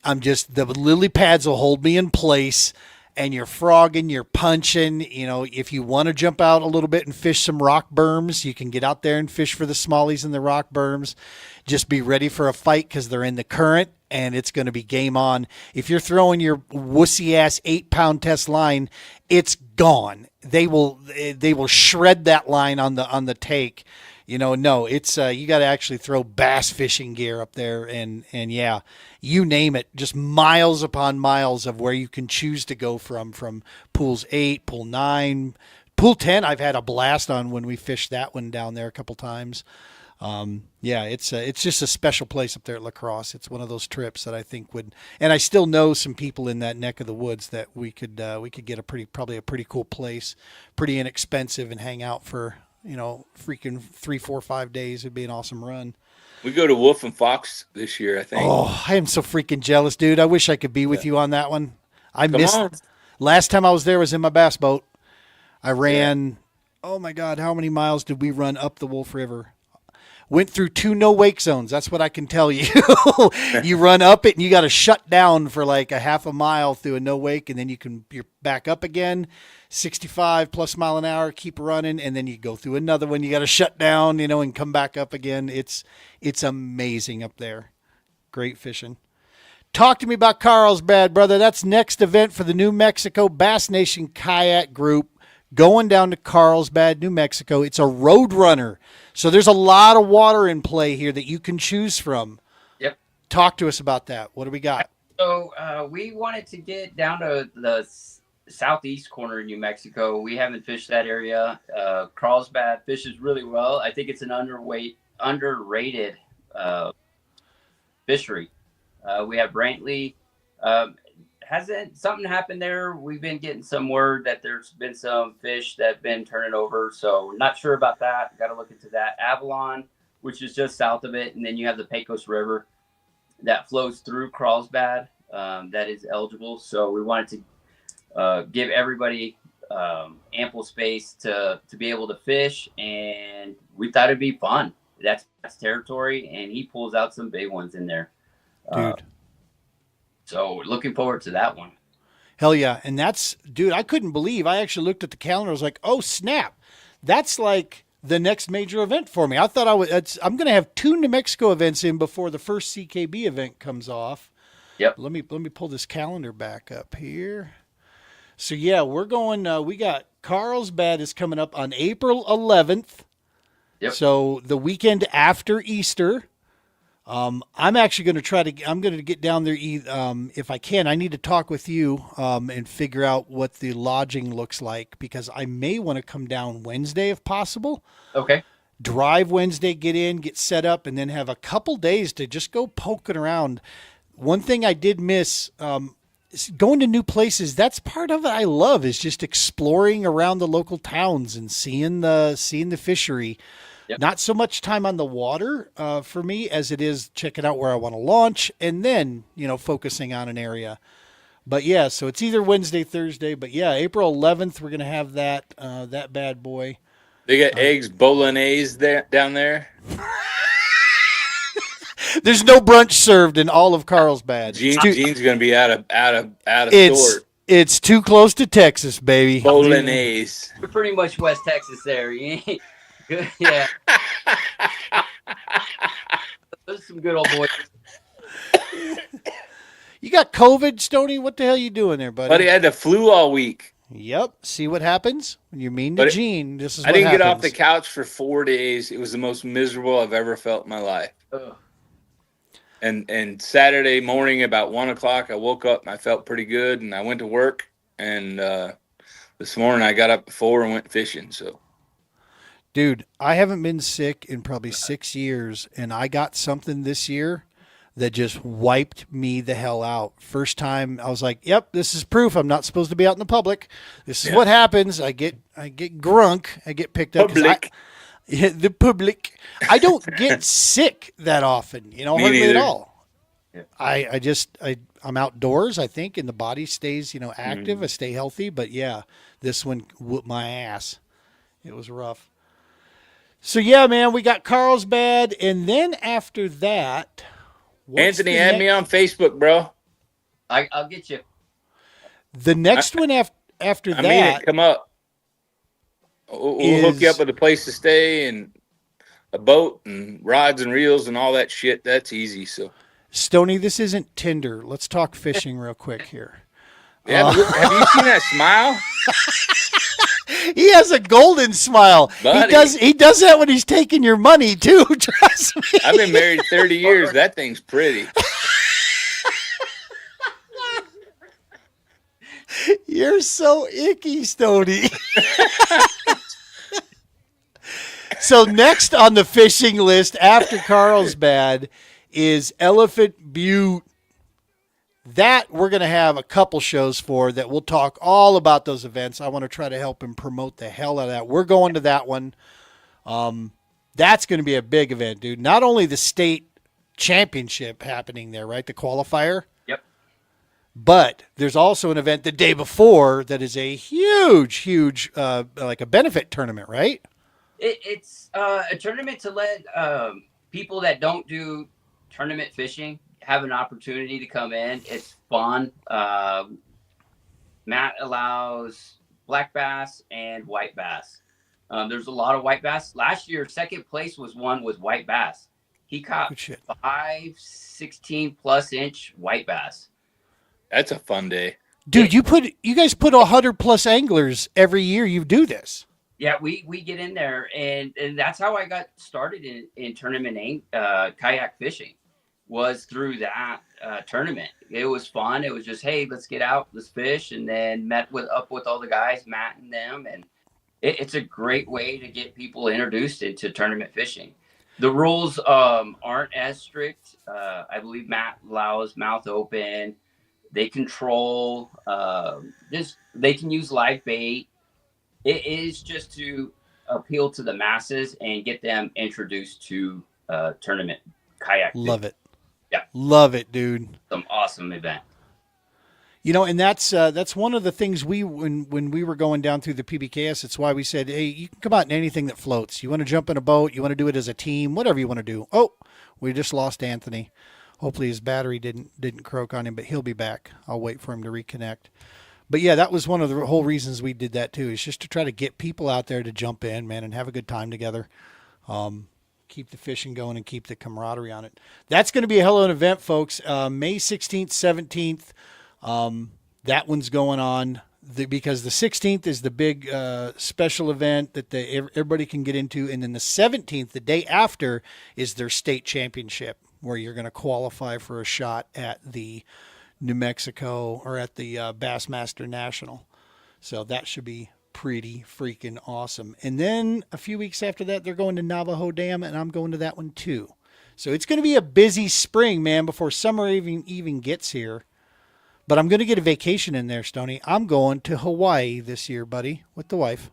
The lily pads will hold me in place, and you're frogging, you're punching. You know, if you want to jump out a little bit and fish some rock berms, you can get out there and fish for the smallies in the rock berms. Just be ready for a fight because they're in the current, and it's going to be game on. If you're throwing your wussy ass 8-pound test line, it's gone. They will shred that line on the take. You know, no, it's you got to actually throw bass fishing gear up there, and yeah, you name it, just miles upon miles of where you can choose to go from pools 8, pool 9, pool 10. I've had a blast on when we fished that one down there a couple times. Yeah, it's just a special place up there at La Crosse. It's one of those trips that I think would, and I still know some people in that neck of the woods that we could get probably a pretty cool place, pretty inexpensive, and hang out for, you know, freaking 3, 4, 5 days. It'd be an awesome run. We go to Wolf and Fox this year, I think. Oh, I am so freaking jealous, dude. I wish I could be with you on that one. Last time I was there was in my bass boat. I ran, oh my God, how many miles did we run up the Wolf River? Went through 2 no wake zones. That's what I can tell you. You run up it and you got to shut down for like a half a mile through a no wake, and then you're back up again, 65 plus mile an hour, keep running, and then you go through another one. You got to shut down, you know, and come back up again. It's amazing up there. Great fishing. Talk to me about Carlsbad, brother. That's next event for the New Mexico Bass Nation Kayak Group, going down to Carlsbad, New Mexico. It's a road runner. So there's a lot of water in play here that you can choose from. Yep. Talk to us about that. What do we got? So we wanted to get down to the southeast corner of New Mexico. We haven't fished that area. Carlsbad fishes really well. I think it's an underrated fishery. We have Brantley. Hasn't something happened there? We've been getting some word that there's been some fish that have been turning over. So not sure about that. Got to look into that. Avalon, which is just south of it. And then you have the Pecos River that flows through Carlsbad. That is eligible. So we wanted to give everybody ample space to be able to fish. And we thought it'd be fun. That's territory. And he pulls out some big ones in there. Dude. So looking forward to that one. Hell yeah. And dude, I couldn't believe, I actually looked at the calendar. I was like, oh snap. That's like the next major event for me. I thought I'm going to have 2 New Mexico events in before the first CKB event comes off. Yep. Let me pull this calendar back up here. So yeah, we're going, we got Carlsbad is coming up on April 11th. Yep. So the weekend after Easter. I'm actually going to I'm going to get down there if I can. I need to talk with you and figure out what the lodging looks like, because I may want to come down Wednesday if possible. Okay. Drive Wednesday, get set up, and then have a couple days to just go poking around. One thing I did miss, is going to new places. That's part of it I love, is just exploring around the local towns and seeing the fishery. Yep. Not so much time on the water for me as it is checking out where I want to launch, and then, you know, focusing on an area. But yeah, so it's either Wednesday, Thursday, but yeah, April 11th, we're going to have that bad boy. They got eggs bolognese down there. There's no brunch served in all of Carlsbad. Gene's going to be out of sort. It's too close to Texas, baby. Bolognese. We're pretty much West Texas there. Good. Yeah. Those are some good old boys. got COVID, Stoney? What the hell you doing there, buddy? Buddy, I had the flu all week. Yep. See what happens when you're mean to But Gene. This is I what didn't happens. get off the couch for 4 days. It was the most miserable I've ever felt in my life. Ugh. And Saturday morning about 1 o'clock, I woke up and I felt pretty good, and I went to work. And this morning I got up at 4 and went fishing. So, Dude, I haven't been sick in probably 6 years, and I got something this year that just wiped me the hell out. First time I was like, "Yep, this is proof I'm not supposed to be out in the public. This is what happens. I get grunk. I get picked up." public. The public. I don't get sick that often, Me hardly at neither. all. Yeah. I'm outdoors, I think, and the body stays, active. I stay healthy, but yeah, this one whooped my ass. It was rough. So yeah, man, we got Carlsbad, and then after that, Anthony, add me on Facebook, bro. I'll get you. The next one after I that, mean it. Come up. We'll hook you up with a place to stay and a boat and rods and reels and all that shit. That's easy. So, Stoney, this isn't Tinder. Let's talk fishing real quick here. yeah, have you seen that smile? He has a golden smile. Buddy. He does that when he's taking your money too. Trust me. I've been married 30 years. That thing's pretty. You're so icky, Stoney. So next on the fishing list after Carlsbad is Elephant Butte. That we're going to have a couple shows for that we'll talk all about those events. I want to try to help him promote the hell out of that. We're going to that one. That's going to be a big event, dude. Not only the state championship happening there, right? The qualifier. Yep. But there's also an event the day before that is a huge, like a benefit tournament, right? It's a tournament to let people that don't do tournament fishing have an opportunity to come in. It's fun. Matt allows black bass and white bass. There's a lot of white bass. Last year, second place was won with white bass. He caught Good shit. 5 16+ inch white bass. That's a fun day. Dude, you guys put 100+ anglers every year you do this. Yeah, we get in there, and that's how I got started in tournament kayak fishing, was through that tournament. It was fun. It was just, hey, let's get out, let's fish, and then met up with all the guys, Matt and them, and it's a great way to get people introduced into tournament fishing. The rules aren't as strict. I believe Matt allows mouth open. They control. They can use live bait. It is just to appeal to the masses and get them introduced to tournament kayak. Love it. Yeah. Love it, dude. Some awesome event. And that's one of the things when we were going down through the PBKS, it's why we said, hey, you can come out in anything that floats. You want to jump in a boat, you want to do it as a team, whatever you want to do. Oh, we just lost Anthony. Hopefully his battery didn't croak on him, but he'll be back. I'll wait for him to reconnect. But yeah, that was one of the whole reasons we did that too, is just to try to get people out there to jump in, man, and have a good time together. Keep the fishing going and keep the camaraderie on it. That's going to be a hell of an event, folks. May 16th, 17th. That one's going on because the 16th is the big special event that everybody can get into. And then the 17th, the day after, is their state championship, where you're going to qualify for a shot at the New Mexico or at the Bassmaster National. So that should be pretty freaking awesome. And then a few weeks after that, they're going to Navajo Dam, and I'm going to that one too. So it's going to be a busy spring, man, before summer even gets here. But I'm going to get a vacation in there, Stoney. I'm going to Hawaii this year, buddy, with the wife.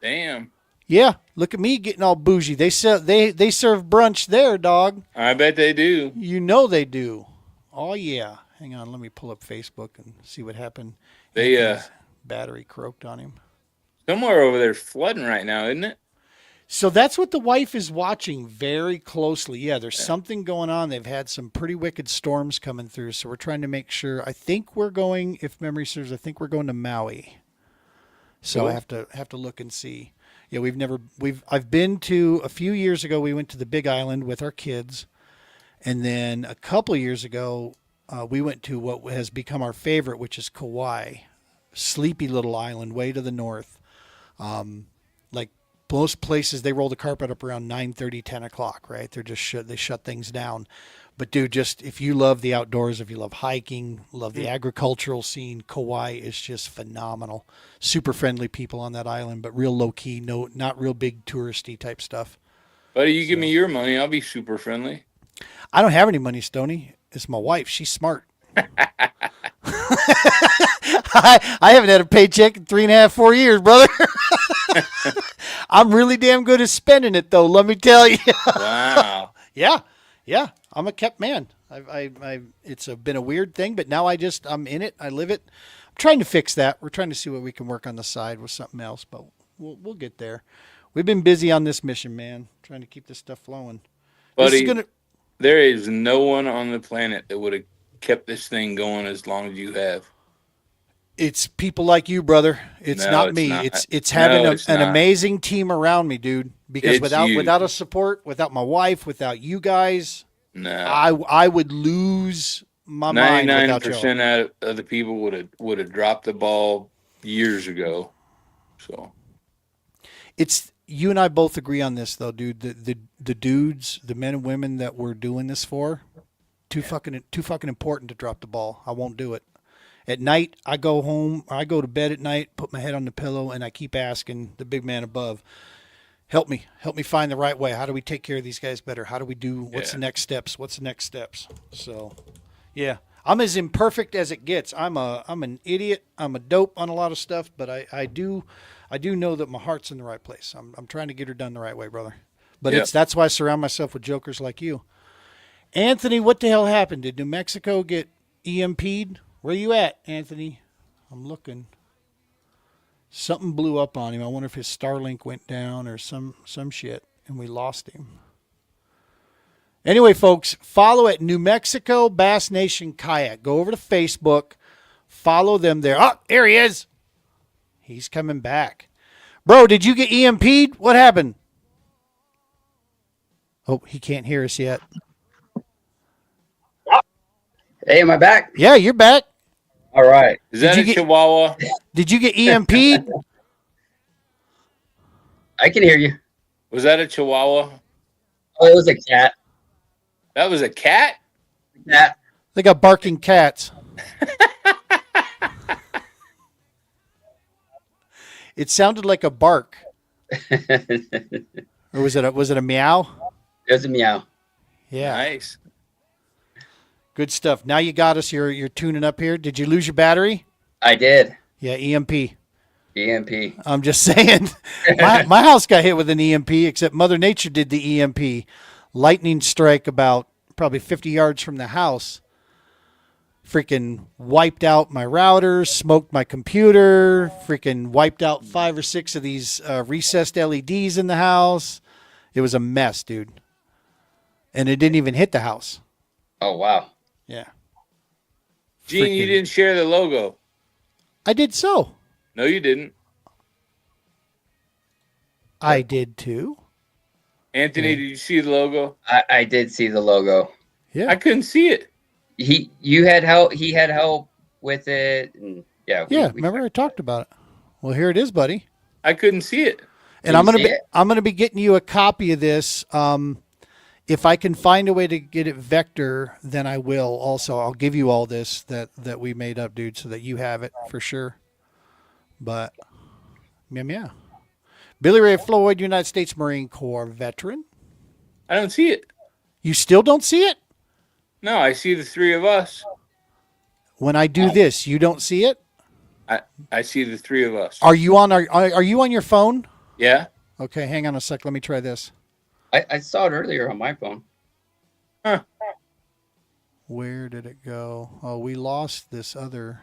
Damn. Yeah, look at me getting all bougie. They serve brunch there, dog. I bet they do. You know they do. Oh yeah. Hang on, let me pull up Facebook and see what happened. They battery croaked on him. Somewhere over there flooding right now, isn't it? So that's what the wife is watching very closely. Yeah, there's something going on. They've had some pretty wicked storms coming through, so we're trying to make sure. I think we're going, if memory serves, I think we're going to Maui. So Cool. I have to look and see. Yeah, I've been to, a few years ago we went to the Big Island with our kids, and then a couple years ago we went to what has become our favorite, which is Kauai, sleepy little island way to the north. Like most places, they roll the carpet up around 9:30, 10 o'clock, right? They shut things down. But dude, just if you love the outdoors, if you love hiking, love the agricultural scene, Kauai is just phenomenal. Super friendly people on that island, but real low key, not real big touristy type stuff. Buddy, you give me your money, I'll be super friendly. I don't have any money, Stoney. It's my wife. She's smart. I haven't had a paycheck in 3.5, 4 years, brother. I'm really damn good at spending it, though. Let me tell you. Wow. Yeah. I'm a kept man. It's been a weird thing, but now I'm in it. I live it. I'm trying to fix that. We're trying to see what we can work on the side with something else, but we'll get there. We've been busy on this mission, man, trying to keep this stuff flowing. Buddy, there is no one on the planet that would have kept this thing going as long as you have. It's people like you, brother. It's not me. It's having an amazing team around me, dude. Because without a support, without my wife, without you guys, I would lose my mind. 99% of the people would have dropped the ball years ago. So it's you and I both agree on this, though, dude. The dudes, the men and women that we're doing this for, too fucking important to drop the ball. I won't do it. At night, I go home. I go to bed at night, put my head on the pillow, and I keep asking the big man above, help me find the right way. How do we take care of these guys better? How do we do? What's the next steps? So, yeah, I'm as imperfect as it gets. I'm an idiot. I'm a dope on a lot of stuff, but I do know that my heart's in the right place. I'm trying to get her done the right way, brother. But that's why I surround myself with jokers like you. Anthony, what the hell happened? Did New Mexico get EMP'd? Where you at, Anthony? I'm looking. Something blew up on him. I wonder if his Starlink went down or some shit, and we lost him. Anyway, folks, follow at New Mexico Bass Nation Kayak. Go over to Facebook. Follow them there. Oh, there he is. He's coming back. Bro, did you get EMP'd? What happened? Oh, he can't hear us yet. Hey, am I back? Yeah, you're back. All right. Is that a Chihuahua? Did you get EMP'd? I can hear you. Was that a Chihuahua? Oh, it was a cat. That was a cat? Cat. They got barking cats. It sounded like a bark. Or was it a meow? It was a meow. Yeah. Nice. Good stuff. Now you got us. You're tuning up here. Did you lose your battery? I did. Yeah, EMP. EMP. I'm just saying. My house got hit with an EMP, except Mother Nature did the EMP. Lightning strike about probably 50 yards from the house. Freaking wiped out my router, smoked my computer, freaking wiped out 5 or 6 of these recessed LEDs in the house. It was a mess, dude. And it didn't even hit the house. Oh, wow. Yeah. Gene, you didn't share the logo. I did so. No, you didn't. I did too. Anthony, did you see the logo? I did see the logo. Yeah. I couldn't see it. You had help. He had help with it. And remember I talked about it. Well, here it is, buddy. I couldn't see it. And I'm gonna be getting you a copy of this. If I can find a way to get it vector, then I will. Also, I'll give you all this that we made up, dude, so that you have it for sure. But yeah. Billy Ray Floyd, United States Marine Corps veteran. I don't see it. You still don't see it? No, I see the 3 of us. When I do this, you don't see it? I see the 3 of us. Are you on your phone? Yeah. Okay, hang on a sec. Let me try this. I saw it earlier on my phone. Huh. Where did it go? Oh, we lost this other.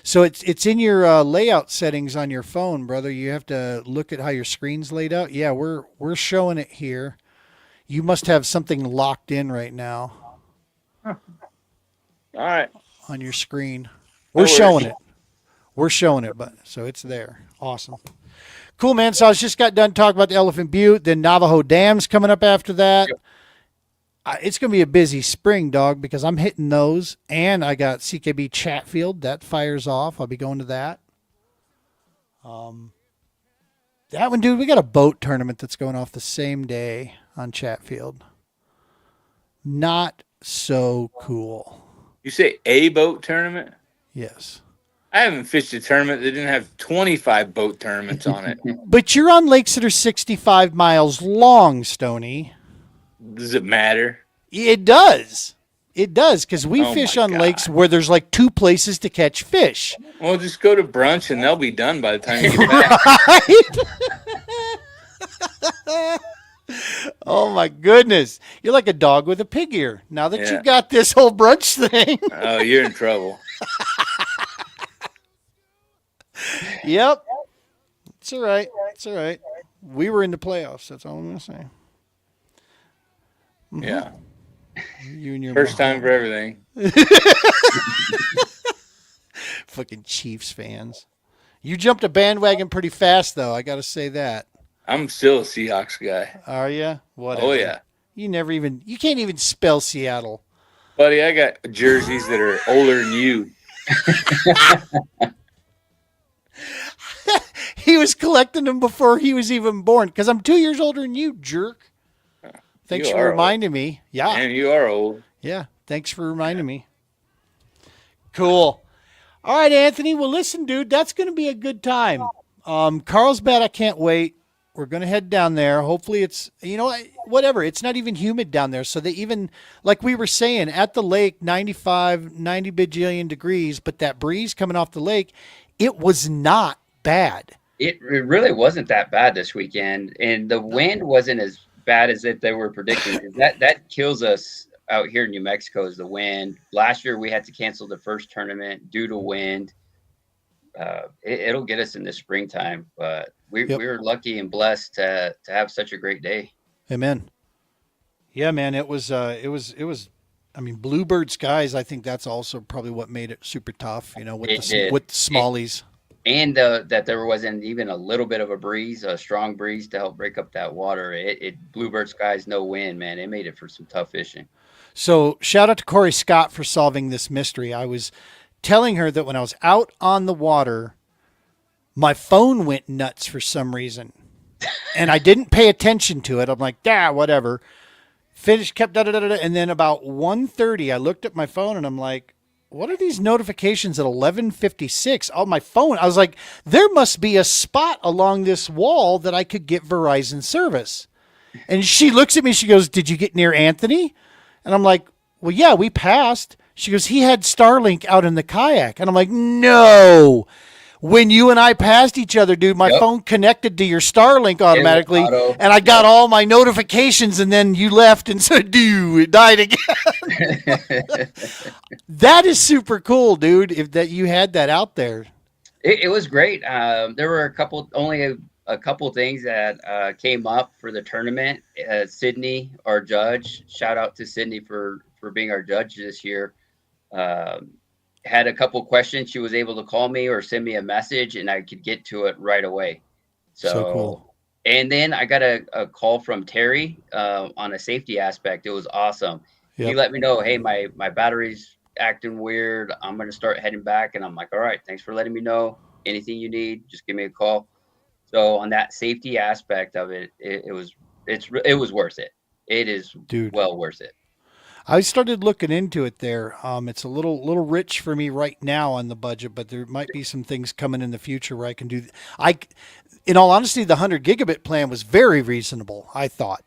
So it's in your layout settings on your phone, brother. You have to look at how your screen's laid out. Yeah, we're showing it here. You must have something locked in right now. Huh. All right. On your screen. We're showing it. We're showing it, but so it's there. Awesome. Cool, man. So I just got done talking about the Elephant Butte. Then Navajo Dam's coming up after that. It's going to be a busy spring, dog, because I'm hitting those, and I got CKB Chatfield that fires off. I'll be going to that. That one, dude, we got a boat tournament that's going off the same day on Chatfield. Not so cool. You say a boat tournament? Yes. I haven't fished a tournament that didn't have 25 boat tournaments on it. But you're on lakes that are 65 miles long, Stoney. Does it matter? It does. It does, because we Oh fish my on God. lakes where there's like 2 places to catch fish. Well, just go to brunch and they'll be done by the time you get back. Right? Oh my goodness. You're like a dog with a pig ear. Now that Yeah. you got this whole brunch thing. Oh, you're in trouble. Yep. It's all right. It's all right. We were in the playoffs. That's all I'm going to say. Yeah. You and your First mom. time for everything. Fucking Chiefs fans. You jumped a bandwagon pretty fast, though. I got to say that. I'm still a Seahawks guy. Are you? Whatever. Oh, yeah. You can't even spell Seattle. Buddy, I got jerseys that are older than you. He was collecting them before he was even born, because I'm 2 years older than you, jerk. Thanks You for are reminding me. Yeah. And you are old. Yeah. Thanks for reminding me. Cool. All right, Anthony. Well, listen, dude, that's going to be a good time. Carlsbad, I can't wait. We're going to head down there. Hopefully it's, whatever. It's not even humid down there. So they even, like we were saying, at the lake, 90 bajillion degrees, but that breeze coming off the lake, it was not bad. It really wasn't that bad this weekend, and the wind wasn't as bad as they were predicting. That kills us out here in New Mexico is the wind. Last year we had to cancel the first tournament due to wind. It'll get us in the springtime, but we were lucky and blessed to have such a great day. Amen. Yeah, man, it was I mean, bluebird skies, I think that's also probably what made it super tough, with the smallies. And that there wasn't even a little bit of a breeze, a strong breeze to help break up that water. It bluebird skies, no wind, man. It made it for some tough fishing. So shout out to Corey Scott for solving this mystery. I was telling her that when I was out on the water, my phone went nuts for some reason. And I didn't pay attention to it. I'm like, whatever. Finished, kept da-da-da-da. And then about 1:30, I looked at my phone and I'm like, what are these notifications at 11:56 on my phone? I was like, there must be a spot along this wall that I could get Verizon service. And she looks at me, she goes, did you get near Anthony? And I'm like, well, yeah, we passed. She goes, he had Starlink out in the kayak. And I'm like, no. When you and I passed each other, dude, my phone connected to your Starlink automatically, and I got all my notifications, and then you left and said, dude, it died again. That is super cool, dude, that you had that out there. It was great. There were only a couple things that came up for the tournament. Sydney, our judge, shout out to Sydney for being our judge this year. Had a couple questions. She was able to call me or send me a message, and I could get to it right away. So cool. And then I got a call from Terry on a safety aspect. It was awesome. Yep. He let me know, hey, my battery's acting weird. I'm going to start heading back. And I'm like, all right, thanks for letting me know. Anything you need, just give me a call. So on that safety aspect of it, it was worth it. It is well worth it. I started looking into it there. It's a little rich for me right now on the budget, but there might be some things coming in the future where I can do. In all honesty, the 100 gigabit plan was very reasonable, I thought.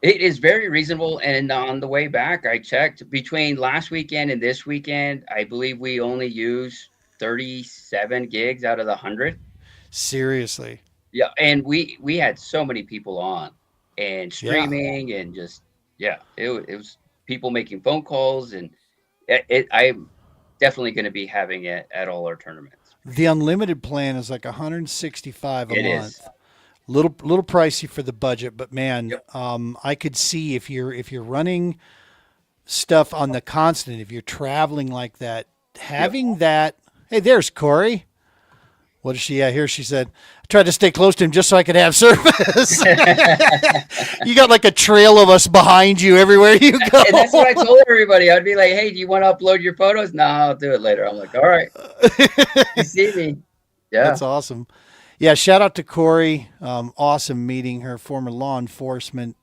It is very reasonable. And on the way back, I checked between last weekend and this weekend, I believe we only used 37 gigs out of the 100. Seriously. Yeah. And we had so many people on and streaming and just, it was people making phone calls, and I'm definitely going to be having it at all our tournaments. The unlimited plan is like $165 a month. Is. Little pricey for the budget, but man, I could see if you're running stuff on the constant, if you're traveling like that, having that. Hey, there's Corey. What is she at here? She said, I tried to stay close to him just so I could have service. You got like a trail of us behind you everywhere you go. And that's what I told everybody. I'd be like, hey, do you want to upload your photos? No, I'll do it later. I'm like, all right. You see me. Yeah. That's awesome. Yeah, shout out to Corey. Awesome meeting her, former law enforcement.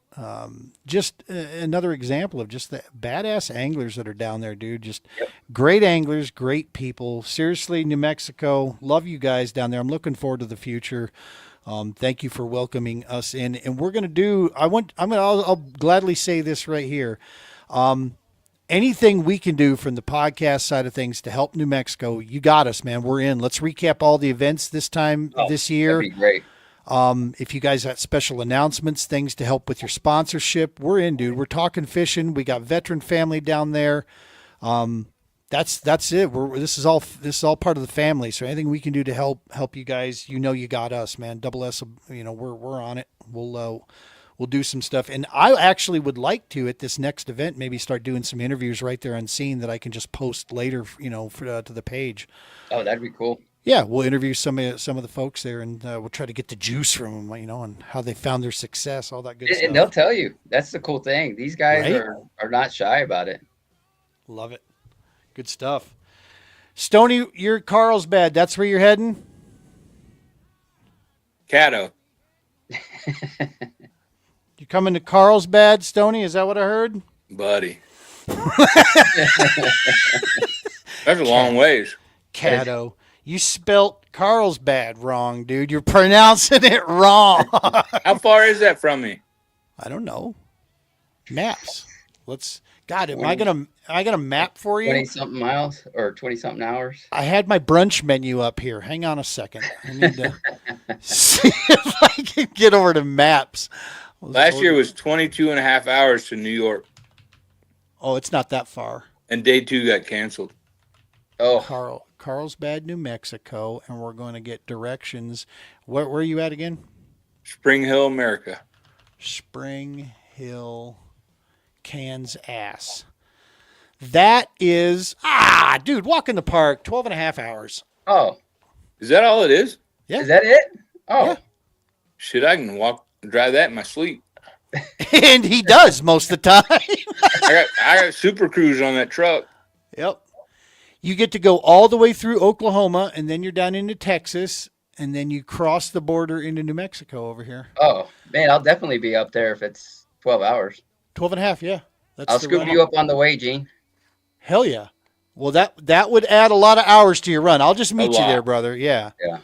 Just another example of just the badass anglers that are down there, dude. Just great anglers, great people. Seriously, New Mexico, love you guys down there. I'm looking forward to the future. Thank you for welcoming us in. And we're gonna do. I'll gladly say this right here. Anything we can do from the podcast side of things to help New Mexico, you got us, man. We're in. Let's recap all the events this year. That'd be great. If you guys got special announcements, things to help with your sponsorship, we're in, dude. We're talking fishing. We got veteran family down there. That's it. This is all part of the family. So anything we can do to help you guys, you got us, man. Double S, we're on it. We'll do some stuff. And I actually would like to, at this next event, maybe start doing some interviews right there on scene that I can just post later, to the page. Oh, that'd be cool. Yeah, we'll interview some of the folks there, and we'll try to get the juice from them, and how they found their success, all that good stuff. And they'll tell you. That's the cool thing. These guys Right? are not shy about it. Love it. Good stuff. Stoney, you're Carlsbad. That's where you're heading? Caddo. You coming to Carlsbad, Stoney? Is that what I heard? Buddy. That's a long ways. Caddo. You spelt Carlsbad wrong, dude. You're pronouncing it wrong. How far is that from me? I don't know. Maps. Am I gonna map for you? 20-something miles or 20-something hours. I had my brunch menu up here. Hang on a second. I need to see if I can get over to maps. Last year was 22 and a half hours to New York. Oh, it's not that far. And day 2 got canceled. Oh, Carlsbad, New Mexico, and we're going to get directions. Where are you at again? Spring Hill, America. Spring Hill, Kansas. That is, dude, walk in the park, 12 and a half hours. Oh, Is that all it is? Yeah. is that it? Oh, Yeah. Shit, I can drive that in my sleep. And he does most of the time. I got Super Cruise on that truck. Yep. You get to go all the way through Oklahoma, and then you're down into Texas, and then you cross the border into New Mexico over here. Oh, man, I'll definitely be up there if it's 12 hours. 12 and a half, yeah. That's I'll the scoop run. you up on the way, Gene. Hell yeah. Well, that would add a lot of hours to your run. I'll just meet you lot. there, brother. Yeah. Yeah.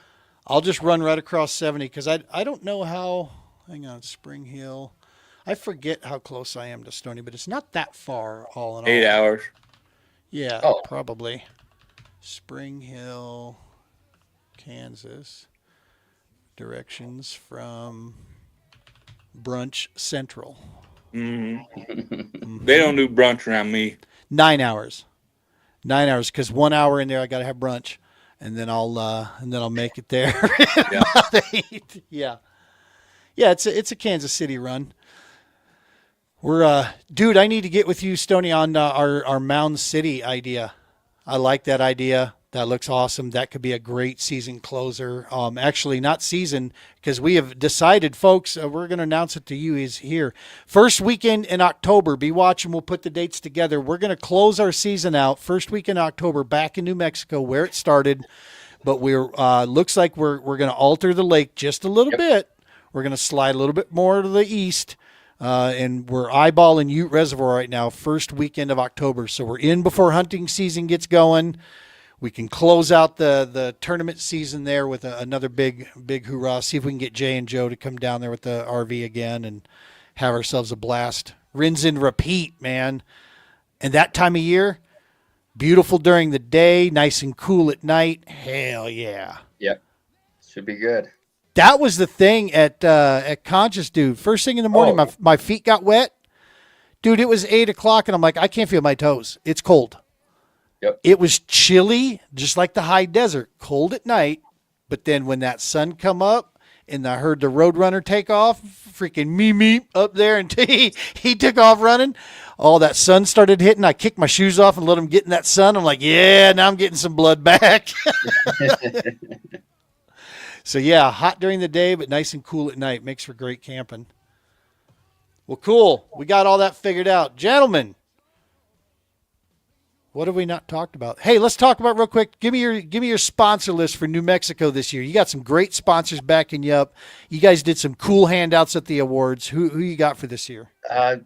I'll just run right across 70 because I don't know how. Hang on, Spring Hill. I forget how close I am to Stony, but it's not that far all in all. 8 hours. Yeah, Oh. probably. Spring Hill, Kansas. Directions from Brunch Central. Mm-hmm. They don't do brunch around me. 9 hours. 9 hours because 1 hour in there I gotta have brunch, and then I'll make it there. Yeah. About 8. Yeah. Yeah, it's a Kansas City run. We're dude, I need to get with you, Stoney, on our Mound City idea. I like that idea. That looks awesome. That could be a great season closer. Actually, not season, because we have decided, folks, we're going to announce it to you is here. First weekend in October. Be watching. We'll put the dates together. We're going to close our season out first week in October back in New Mexico where it started. But we're looks like we're going to alter the lake just a little bit. We're going to slide a little bit more to the east. And we're eyeballing Ute Reservoir right now, first weekend of October. So we're in before hunting season gets going. We can close out the tournament season there with another big hoorah. See if we can get Jay and Joe to come down there with the RV again and have ourselves a blast. Rinse and repeat, man. And that time of year, beautiful during the day, nice and cool at night. Hell yeah. Yep. Should be good. That was the thing at Conchas, dude. First thing in the morning, my feet got wet. Dude, it was 8 o'clock, and I'm like, I can't feel my toes. It's cold. Yep. It was chilly, just like the high desert, cold at night. But then when that sun come up and I heard the Roadrunner take off, freaking me up there, and he took off running. Oh, that sun started hitting. I kicked my shoes off and let him get in that sun. I'm like, yeah, now I'm getting some blood back. So yeah, hot during the day, but nice and cool at night. Makes for great camping. Well, cool. We got all that figured out. Gentlemen, what have we not talked about? Hey, let's talk about real quick. Give me your sponsor list for New Mexico this year. You got some great sponsors backing you up. You guys did some cool handouts at the awards. Who you got for this year?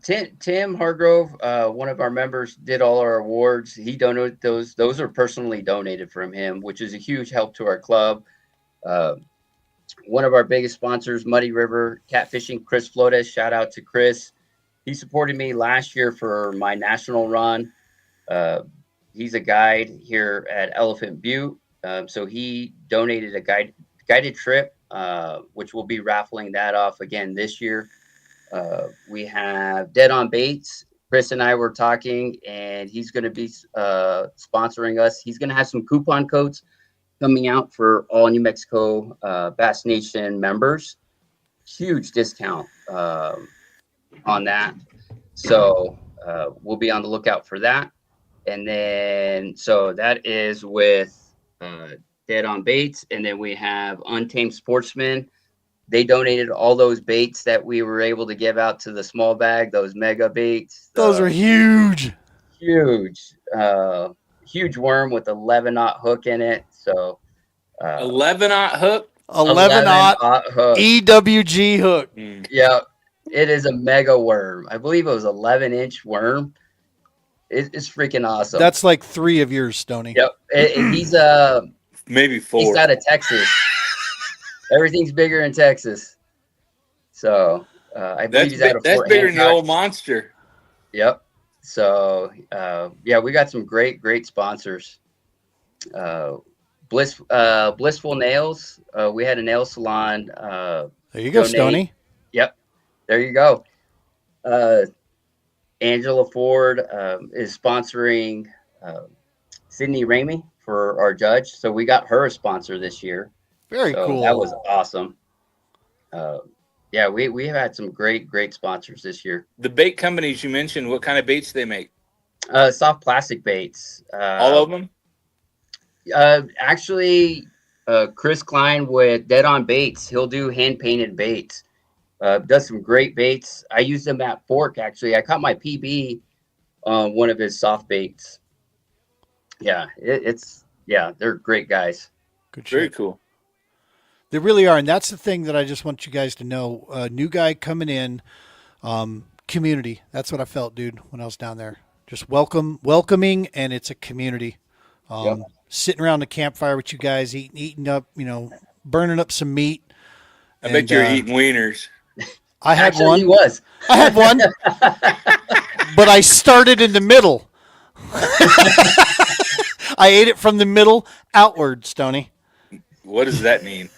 Tim Hargrove, one of our members, did all our awards. He donated those. Those are personally donated from him, which is a huge help to our club. One of our biggest sponsors, Muddy River Catfishing, Chris Flores. Shout out to Chris. He supported me last year for my national run. He's a guide here at Elephant Butte. So he donated a guided trip, which we'll be raffling that off again this year. We have Dead on Baits. Chris and I were talking, and he's going to be sponsoring us. He's going to have some coupon codes coming out for all New Mexico Bass Nation members. Huge discount on that. So we'll be on the lookout for that. And then, so that is with Dead on Baits. And then we have Untamed Sportsman. They donated all those baits that we were able to give out to the small bag, those mega baits. Those are huge. Huge. Huge worm with 11-aught hook in it. So 11-aught hook? 11-aught hook. EWG hook. Yeah. It is a mega worm. I believe it was 11-inch worm. It's freaking awesome. That's like 3 of yours, Stoney. Yep. He's maybe 4. He's out of Texas. Everything's bigger in Texas. So I believe he's out of that's Fort bigger than the Hancock. old monster. Yep. So yeah, we got some great sponsors. Blissful Nails. We had a nail salon. There you go, Stoney. Yep. There you go. Angela Ford is sponsoring Sydney Ramey for our judge. So we got her a sponsor this year. Very cool. That was awesome. Yeah, we have had some great sponsors this year. The bait companies you mentioned, what kind of baits they make? Soft plastic baits. All of them? Actually, Chris Klein with Dead on Baits. He'll do hand-painted baits. Does some great baits. I used them at Fork, actually. I caught my PB on one of his soft baits. Yeah, they're great guys. Good shit. Very cool. They really are, and that's the thing that I just want you guys to know. New guy coming in, community. That's what I felt, dude, when I was down there. Just welcoming, and it's a community. Yep. Sitting around the campfire with you guys, eating up, burning up some meat. I bet you're eating wieners. I had Actually, one. He was. I had one, but I started in the middle. I ate it from the middle outward, Stoney. What does that mean?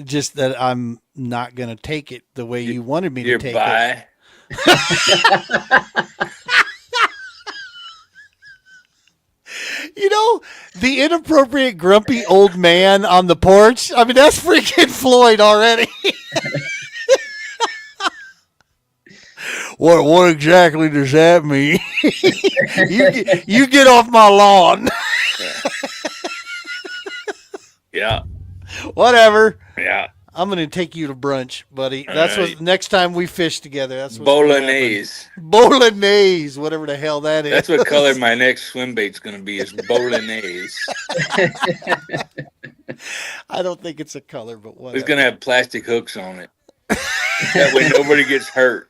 Just that I'm not going to take it the way you wanted me to take it. The inappropriate grumpy old man on the porch. I mean, that's freaking Floyd already. What exactly does that mean? you get off my lawn. Yeah. Whatever. Yeah. I'm going to take you to brunch, buddy. That's what next time we fish together. That's what Bolognese. Bolognese, whatever the hell that is. That's what color my next swim bait's going to be, is bolognese. I don't think it's a color, but whatever. It's going to have plastic hooks on it. That way nobody gets hurt.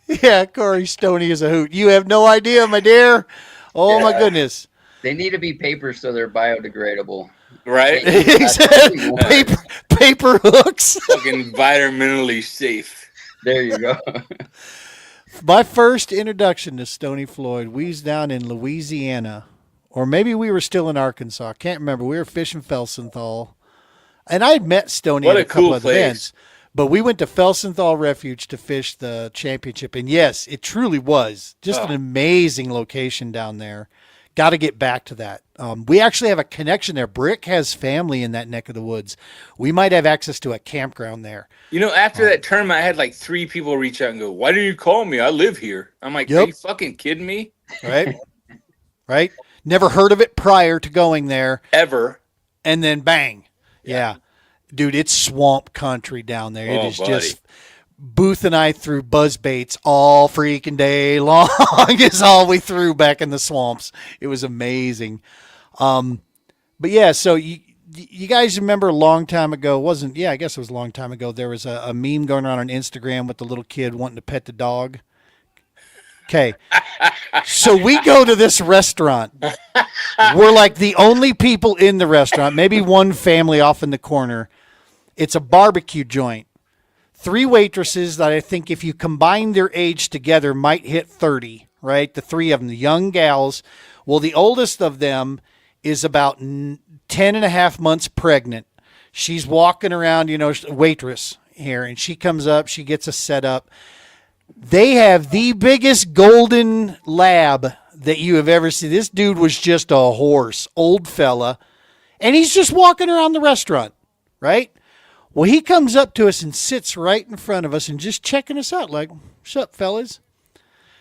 Yeah, Corey Stoney is a hoot. You have no idea, my dear. Oh, my goodness. They need to be paper so they're biodegradable. Right? Paper hooks. Fucking environmentally safe. There you go. My first introduction to Stoney Floyd, we was down in Louisiana, or maybe we were still in Arkansas. I can't remember. We were fishing Felsenthal, and I had met Stoney at a couple of events. But we went to Felsenthal Refuge to fish the championship, and yes, it truly was just an amazing location down there. Got to get back to that. We actually have a connection there. Brick has family in that neck of the woods. We might have access to a campground there. After that tournament, I had like 3 people reach out and go, "Why didn't you call me? I live here." I'm like, Are you fucking kidding me? Right? Right? Never heard of it prior to going there. Ever. And then bang. Yeah. Dude, it's swamp country down there. It is just Booth and I threw buzz baits all freaking day long is all we threw back in the swamps. It was amazing. But yeah, so you guys remember a long time ago, I guess it was a long time ago, there was a meme going around on Instagram with the little kid wanting to pet the dog. Okay. So we go to this restaurant. We're like the only people in the restaurant, maybe one family off in the corner. It's a barbecue joint. 3 waitresses that I think if you combine their age together might hit 30, right? The 3 of them, the young gals. Well, the oldest of them is about 10 and a half months pregnant. She's walking around, waitress here, and she comes up, she gets us set up. They have the biggest golden lab that you have ever seen. This dude was just a horse, old fella, and he's just walking around the restaurant, right? Well, he comes up to us and sits right in front of us and just checking us out like, what's up, fellas?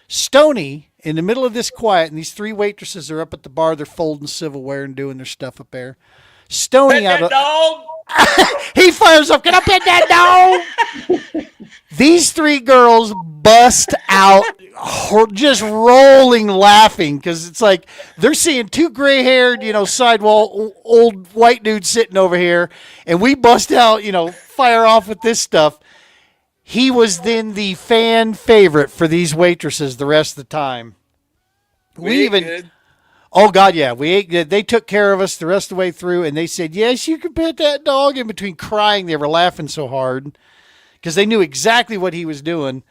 Stony, in the middle of this quiet, and these 3 waitresses are up at the bar. They're folding silverware and doing their stuff up there. Stony out of dog. he fires up. Can I pet that dog? These 3 girls bust out, just rolling laughing because it's like they're seeing 2 gray-haired, sidewall old white dudes sitting over here, and we bust out, fire off with this stuff. He was then the fan favorite for these waitresses the rest of the time. We even. Good. Oh, God, yeah. We ate good. They took care of us the rest of the way through, and they said, yes, you can pet that dog. In between crying, they were laughing so hard because they knew exactly what he was doing.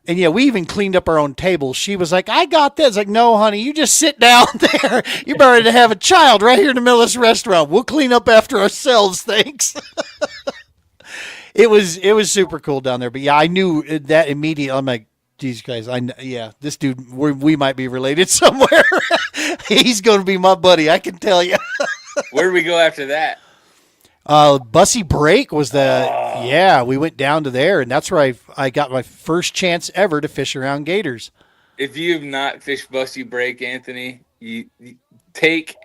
And, yeah, we even cleaned up our own table. She was like, I got this. Like, no, honey, you just sit down there. You're ready to have a child right here in the middle of this restaurant. We'll clean up after ourselves, thanks. It was super cool down there. But, yeah, I knew that immediately. I'm like, geez, guys, this dude, we might be related somewhere. He's going to be my buddy, I can tell you. Where do we go after that? Bussy Break was we went down to there, and that's where I got my first chance ever to fish around gators. If you have not fished Bussy Break, Anthony, you take,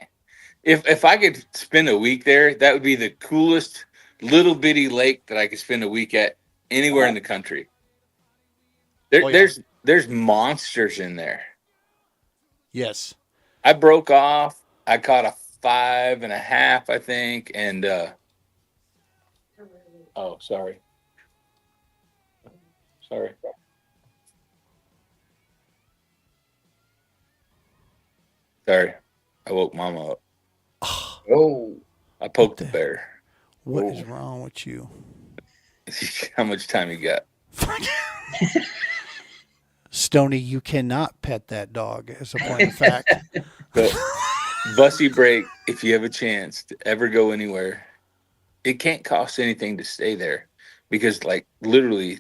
if I could spend a week there, that would be the coolest little bitty lake that I could spend a week at anywhere in the country. There's monsters in there. Yes. I broke off. I caught a 5.5, I think, and sorry. Sorry, I woke Mama up. Oh, I poked the bear. What is wrong with you? How much time you got? Stoney, you cannot pet that dog, as a point of fact. But Bussy Break, if you have a chance to ever go anywhere, it can't cost anything to stay there because, like, literally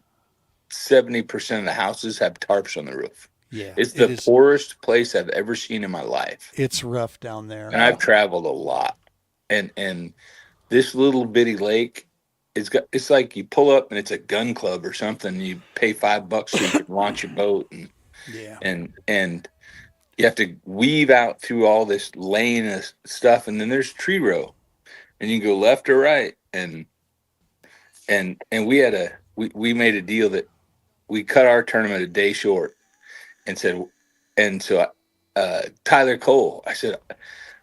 70% of the houses have tarps on the roof. Yeah, it's the poorest place I've ever seen in my life. It's rough down there. And I've traveled a lot. And this little bitty lake, it's like you pull up and it's a gun club or something. You pay $5 so you can launch your boat, and you have to weave out through all this lane of stuff, and then there's tree row, and you can go left or right. And we made a deal that we cut our tournament a day short, so Tyler Cole, I said,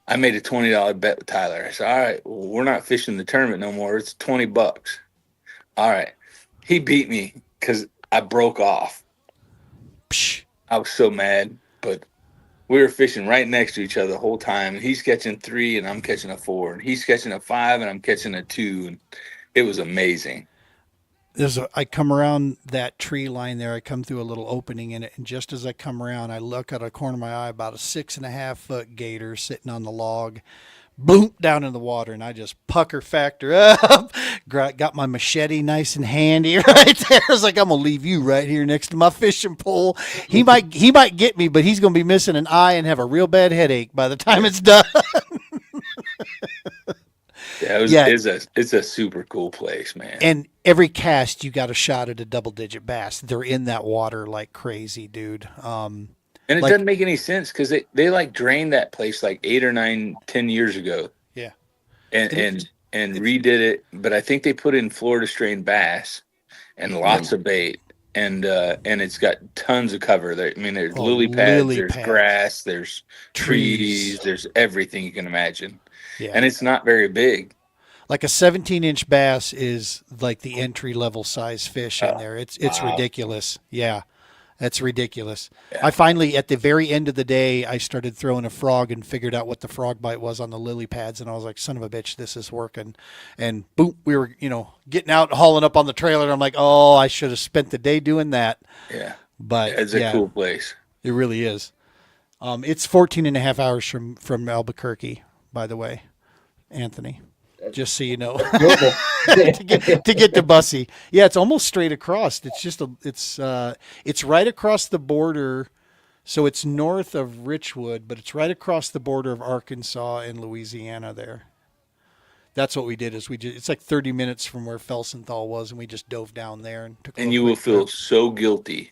I made a $20 bet with Tyler. I said, all right, well, we're not fishing the tournament no more. It's $20. All right. He beat me because I broke off. Psh. I was so mad, but we were fishing right next to each other the whole time. And he's catching 3 and I'm catching a 4. And he's catching a 5 and I'm catching a 2. And it was amazing. I come around that tree line there. I come through a little opening in it, and just as I come around, I look out of the corner of my eye, about a 6.5-foot gator sitting on the log, boom, down in the water, and I just pucker factor up. Got my machete nice and handy right there. I was like, I'm gonna leave you right here next to my fishing pole. He might get me, but he's gonna be missing an eye and have a real bad headache by the time it's done. Yeah, it's a super cool place, man. And every cast, you got a shot at a double-digit bass. They're in that water like crazy, dude. And And it Like- doesn't make any sense because they like drained that place like 8 or 9, 10 years ago. Yeah. And redid it. But I think they put in Florida strain bass and lots of bait. And it's got tons of cover there. I mean, there's lily pads, there's grass, there's trees, there's everything you can imagine. Yeah. And it's not very big. Like a 17-inch bass is like the entry-level size fish in there. It's ridiculous. Yeah, that's ridiculous. Yeah. I finally, at the very end of the day, I started throwing a frog and figured out what the frog bite was on the lily pads, and I was like, son of a bitch, this is working. And boom, we were, getting out and hauling up on the trailer, and I'm like, oh, I should have spent the day doing that. Yeah. But it's a cool place. It really is. It's 14 and a half hours from Albuquerque, by the way, Anthony. Just so you know, to get to Bussy. Yeah, it's almost straight across. It's just it's right across the border. So it's north of Richwood, but it's right across the border of Arkansas and Louisiana there. That's what we did it's like 30 minutes from where Felsenthal was, and we just dove down there and took a And you will feel so guilty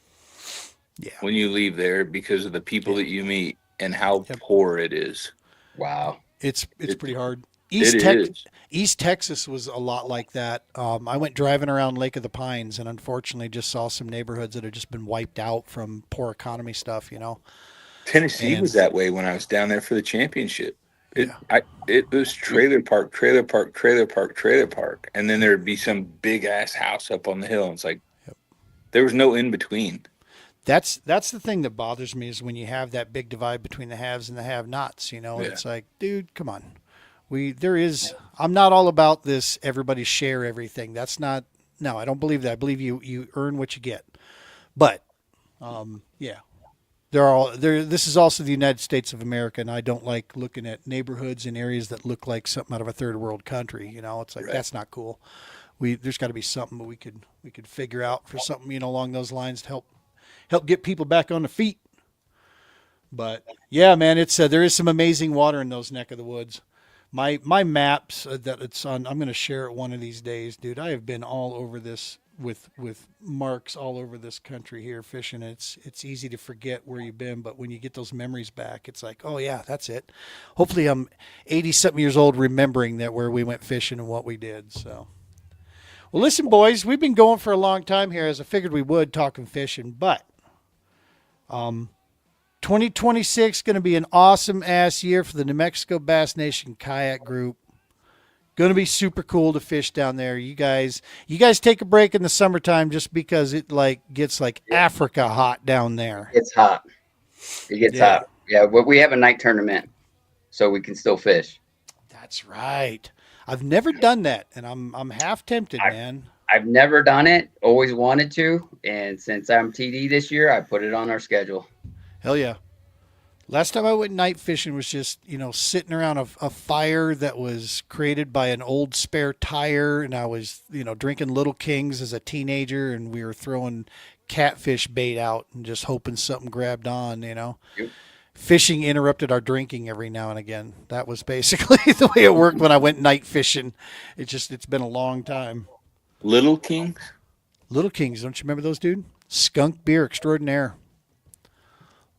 when you leave there because of the people that you meet and how poor it is. Wow. It's pretty hard. East Texas was a lot like that. I went driving around Lake of the Pines and unfortunately just saw some neighborhoods that had just been wiped out from poor economy stuff, Tennessee was that way when I was down there for the championship. It was trailer park, and then there'd be some big ass house up on the hill. And it's like there was no in between. That's the thing that bothers me is when you have that big divide between the haves and the have-nots. It's like, dude, come on. I'm not all about this everybody share everything. That's not, no, I don't believe that. I believe you earn what you get. But this is also the United States of America, and I don't like looking at neighborhoods in areas that look like something out of a third world country. It's like that's not cool. There's got to be something we could figure out for something along those lines to help get people back on the feet. But yeah, man, there is some amazing water in those neck of the woods. My maps that it's on, I'm going to share it one of these days, dude. I have been all over this with marks all over this country here fishing. It's easy to forget where you've been, but when you get those memories back, it's like, oh yeah, that's it. Hopefully I'm 80-something years old remembering that where we went fishing and what we did. So, well, listen, boys, we've been going for a long time here, as I figured we would, talking fishing, but 2026 going to be an awesome ass year for the New Mexico Bass Nation Kayak Group. Going to be super cool to fish down there. You guys take a break in the summertime just because it gets like Africa hot down there. It's hot. It gets hot. Yeah, but we have a night tournament, so we can still fish. That's right. I've never done that, and I'm half tempted, man. I've never done it. Always wanted to, and since I'm TD this year, I put it on our schedule. Hell yeah. Last time I went night fishing was just, sitting around a fire that was created by an old spare tire. And I was, drinking Little Kings as a teenager, and we were throwing catfish bait out and just hoping something grabbed on, Yep. Fishing interrupted our drinking every now and again. That was basically the way it worked when I went night fishing. It's been a long time. Little Kings? Little Kings. Don't you remember those, dude? Skunk beer extraordinaire.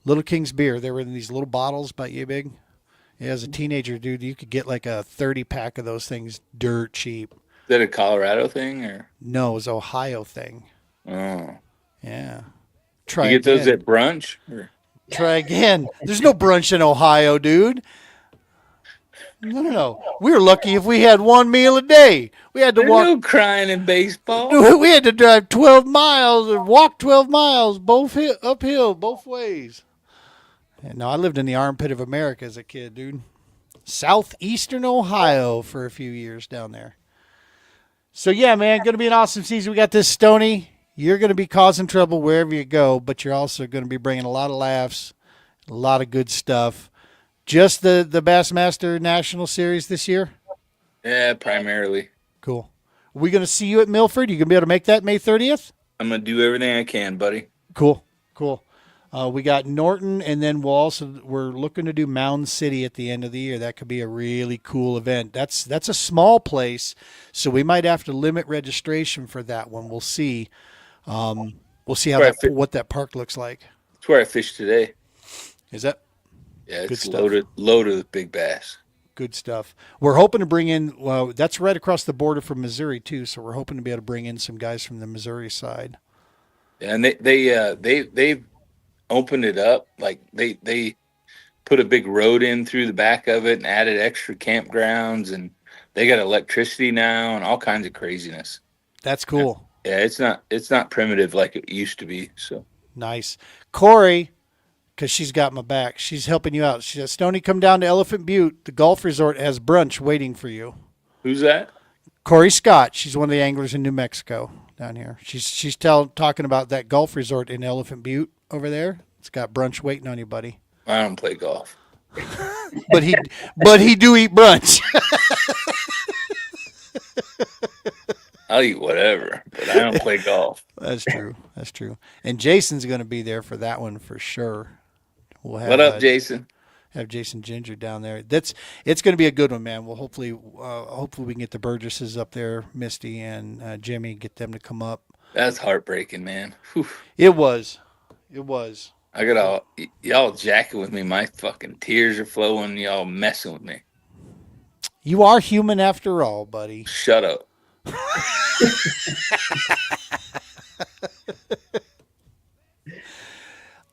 Little King's beer. They were in these little bottles about you big. Yeah, as a teenager, dude, you could get like a 30-pack of those things dirt cheap. Is that a Colorado thing or? No, it was an Ohio thing. Oh. Yeah. You get those at brunch? Or? Try again. There's no brunch in Ohio, dude. No. We were lucky if we had one meal a day. We had to walk. No crying in baseball. We had to drive 12 miles or walk 12 miles, uphill, both ways. And no, I lived in the armpit of America as a kid, dude. Southeastern Ohio for a few years down there. So yeah, man, going to be an awesome season. We got this Stony. You're going to be causing trouble wherever you go, but you're also going to be bringing a lot of laughs, a lot of good stuff. Just the Bassmaster National Series this year? Yeah, primarily. Cool. Are we going to see you at Milford? You going to be able to make that May 30th? I'm going to do everything I can, buddy. Cool. We got Norton, and then we're looking to do Mound City at the end of the year. That could be a really cool event. That's a small place, so we might have to limit registration for that one. We'll see. We'll see what that park looks like. That's where I fished today. Is that Yeah, good it's stuff? loaded with big bass. Good stuff. We're hoping to bring in. Well, that's right across the border from Missouri too. So we're hoping to be able to bring in some guys from the Missouri side. And they've opened it up. Like they put a big road in through the back of it and added extra campgrounds, and they got electricity now and all kinds of craziness. That's cool. Yeah, it's not primitive like it used to be. So Nice, Corey. Because she's got my back. She's helping you out. She says, Stoney, come down to Elephant Butte. The golf resort has brunch waiting for you. who's that? Corey Scott. She's one of the anglers in New Mexico down here. She's talking about that golf resort in Elephant Butte over there. It's got brunch waiting on you, buddy. I don't play golf. But he do eat brunch. I'll eat whatever, but I don't play golf. That's true. That's true. And Jason's going to be there for that one for sure. We'll have, What up, Jason? Have Jason Ginger down there. It's going to be a good one, man. We'll hopefully we can get the Burgesses up there, Misty and Jimmy, get them to come up. That's heartbreaking, man. Whew. It was. I got y'all jacking with me. My fucking tears are flowing. Y'all messing with me. You are human after all, buddy. Shut up.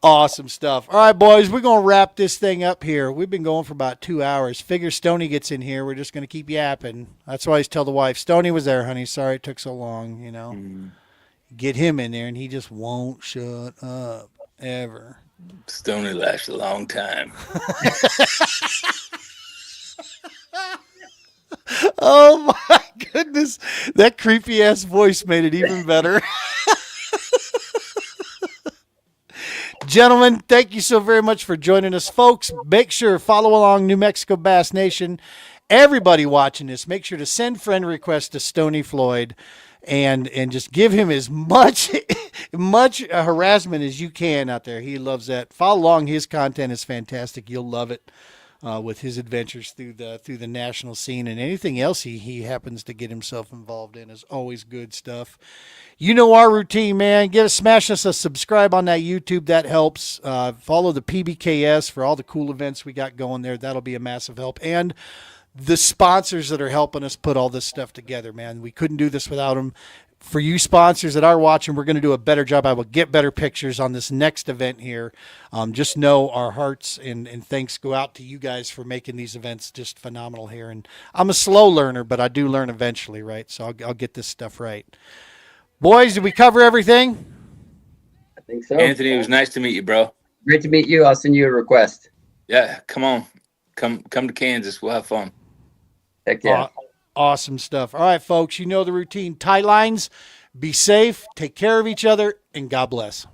Awesome stuff. All right, boys, we're going to wrap this thing up here. We've been going for about 2 hours. Figure Stoney gets in here. We're just going to keep yapping. That's why I always tell the wife, Stoney was there, honey. Sorry it took so long, you know. Get him in there, and he just won't shut up ever. Stoney lasts a long time. Oh, my goodness. That creepy-ass voice made it even better. Gentlemen, thank you so very much for joining us. Folks, make sure follow along New Mexico Bass Nation. Everybody watching this, make sure to send friend requests to Stoney Floyd and just give him as much harassment as you can out there. He loves that. Follow along. His content is fantastic. You'll love it. With his adventures through the national scene, and anything else he happens to get himself involved in is always good stuff. You know our routine, man. Smash us a subscribe on that YouTube. That helps. Follow the PBKS for all the cool events we got going there. That'll be a massive help. And the sponsors that are helping us put all this stuff together, man. We couldn't do this without them. For you sponsors that are watching, we're going to do a better job. I will get better pictures on this next event here. Just know our hearts and thanks go out to you guys for making these events just phenomenal here. And I'm a slow learner, but I do learn eventually, right? So I'll get this stuff right. Boys, did we cover everything? I think so. Anthony, it was nice to meet you, bro. Great to meet you. I'll send you a request. Yeah, come on. Come to Kansas. We'll have fun. Heck yeah. Awesome stuff. All right, folks, you know the routine. Tight lines, be safe, take care of each other, and God bless.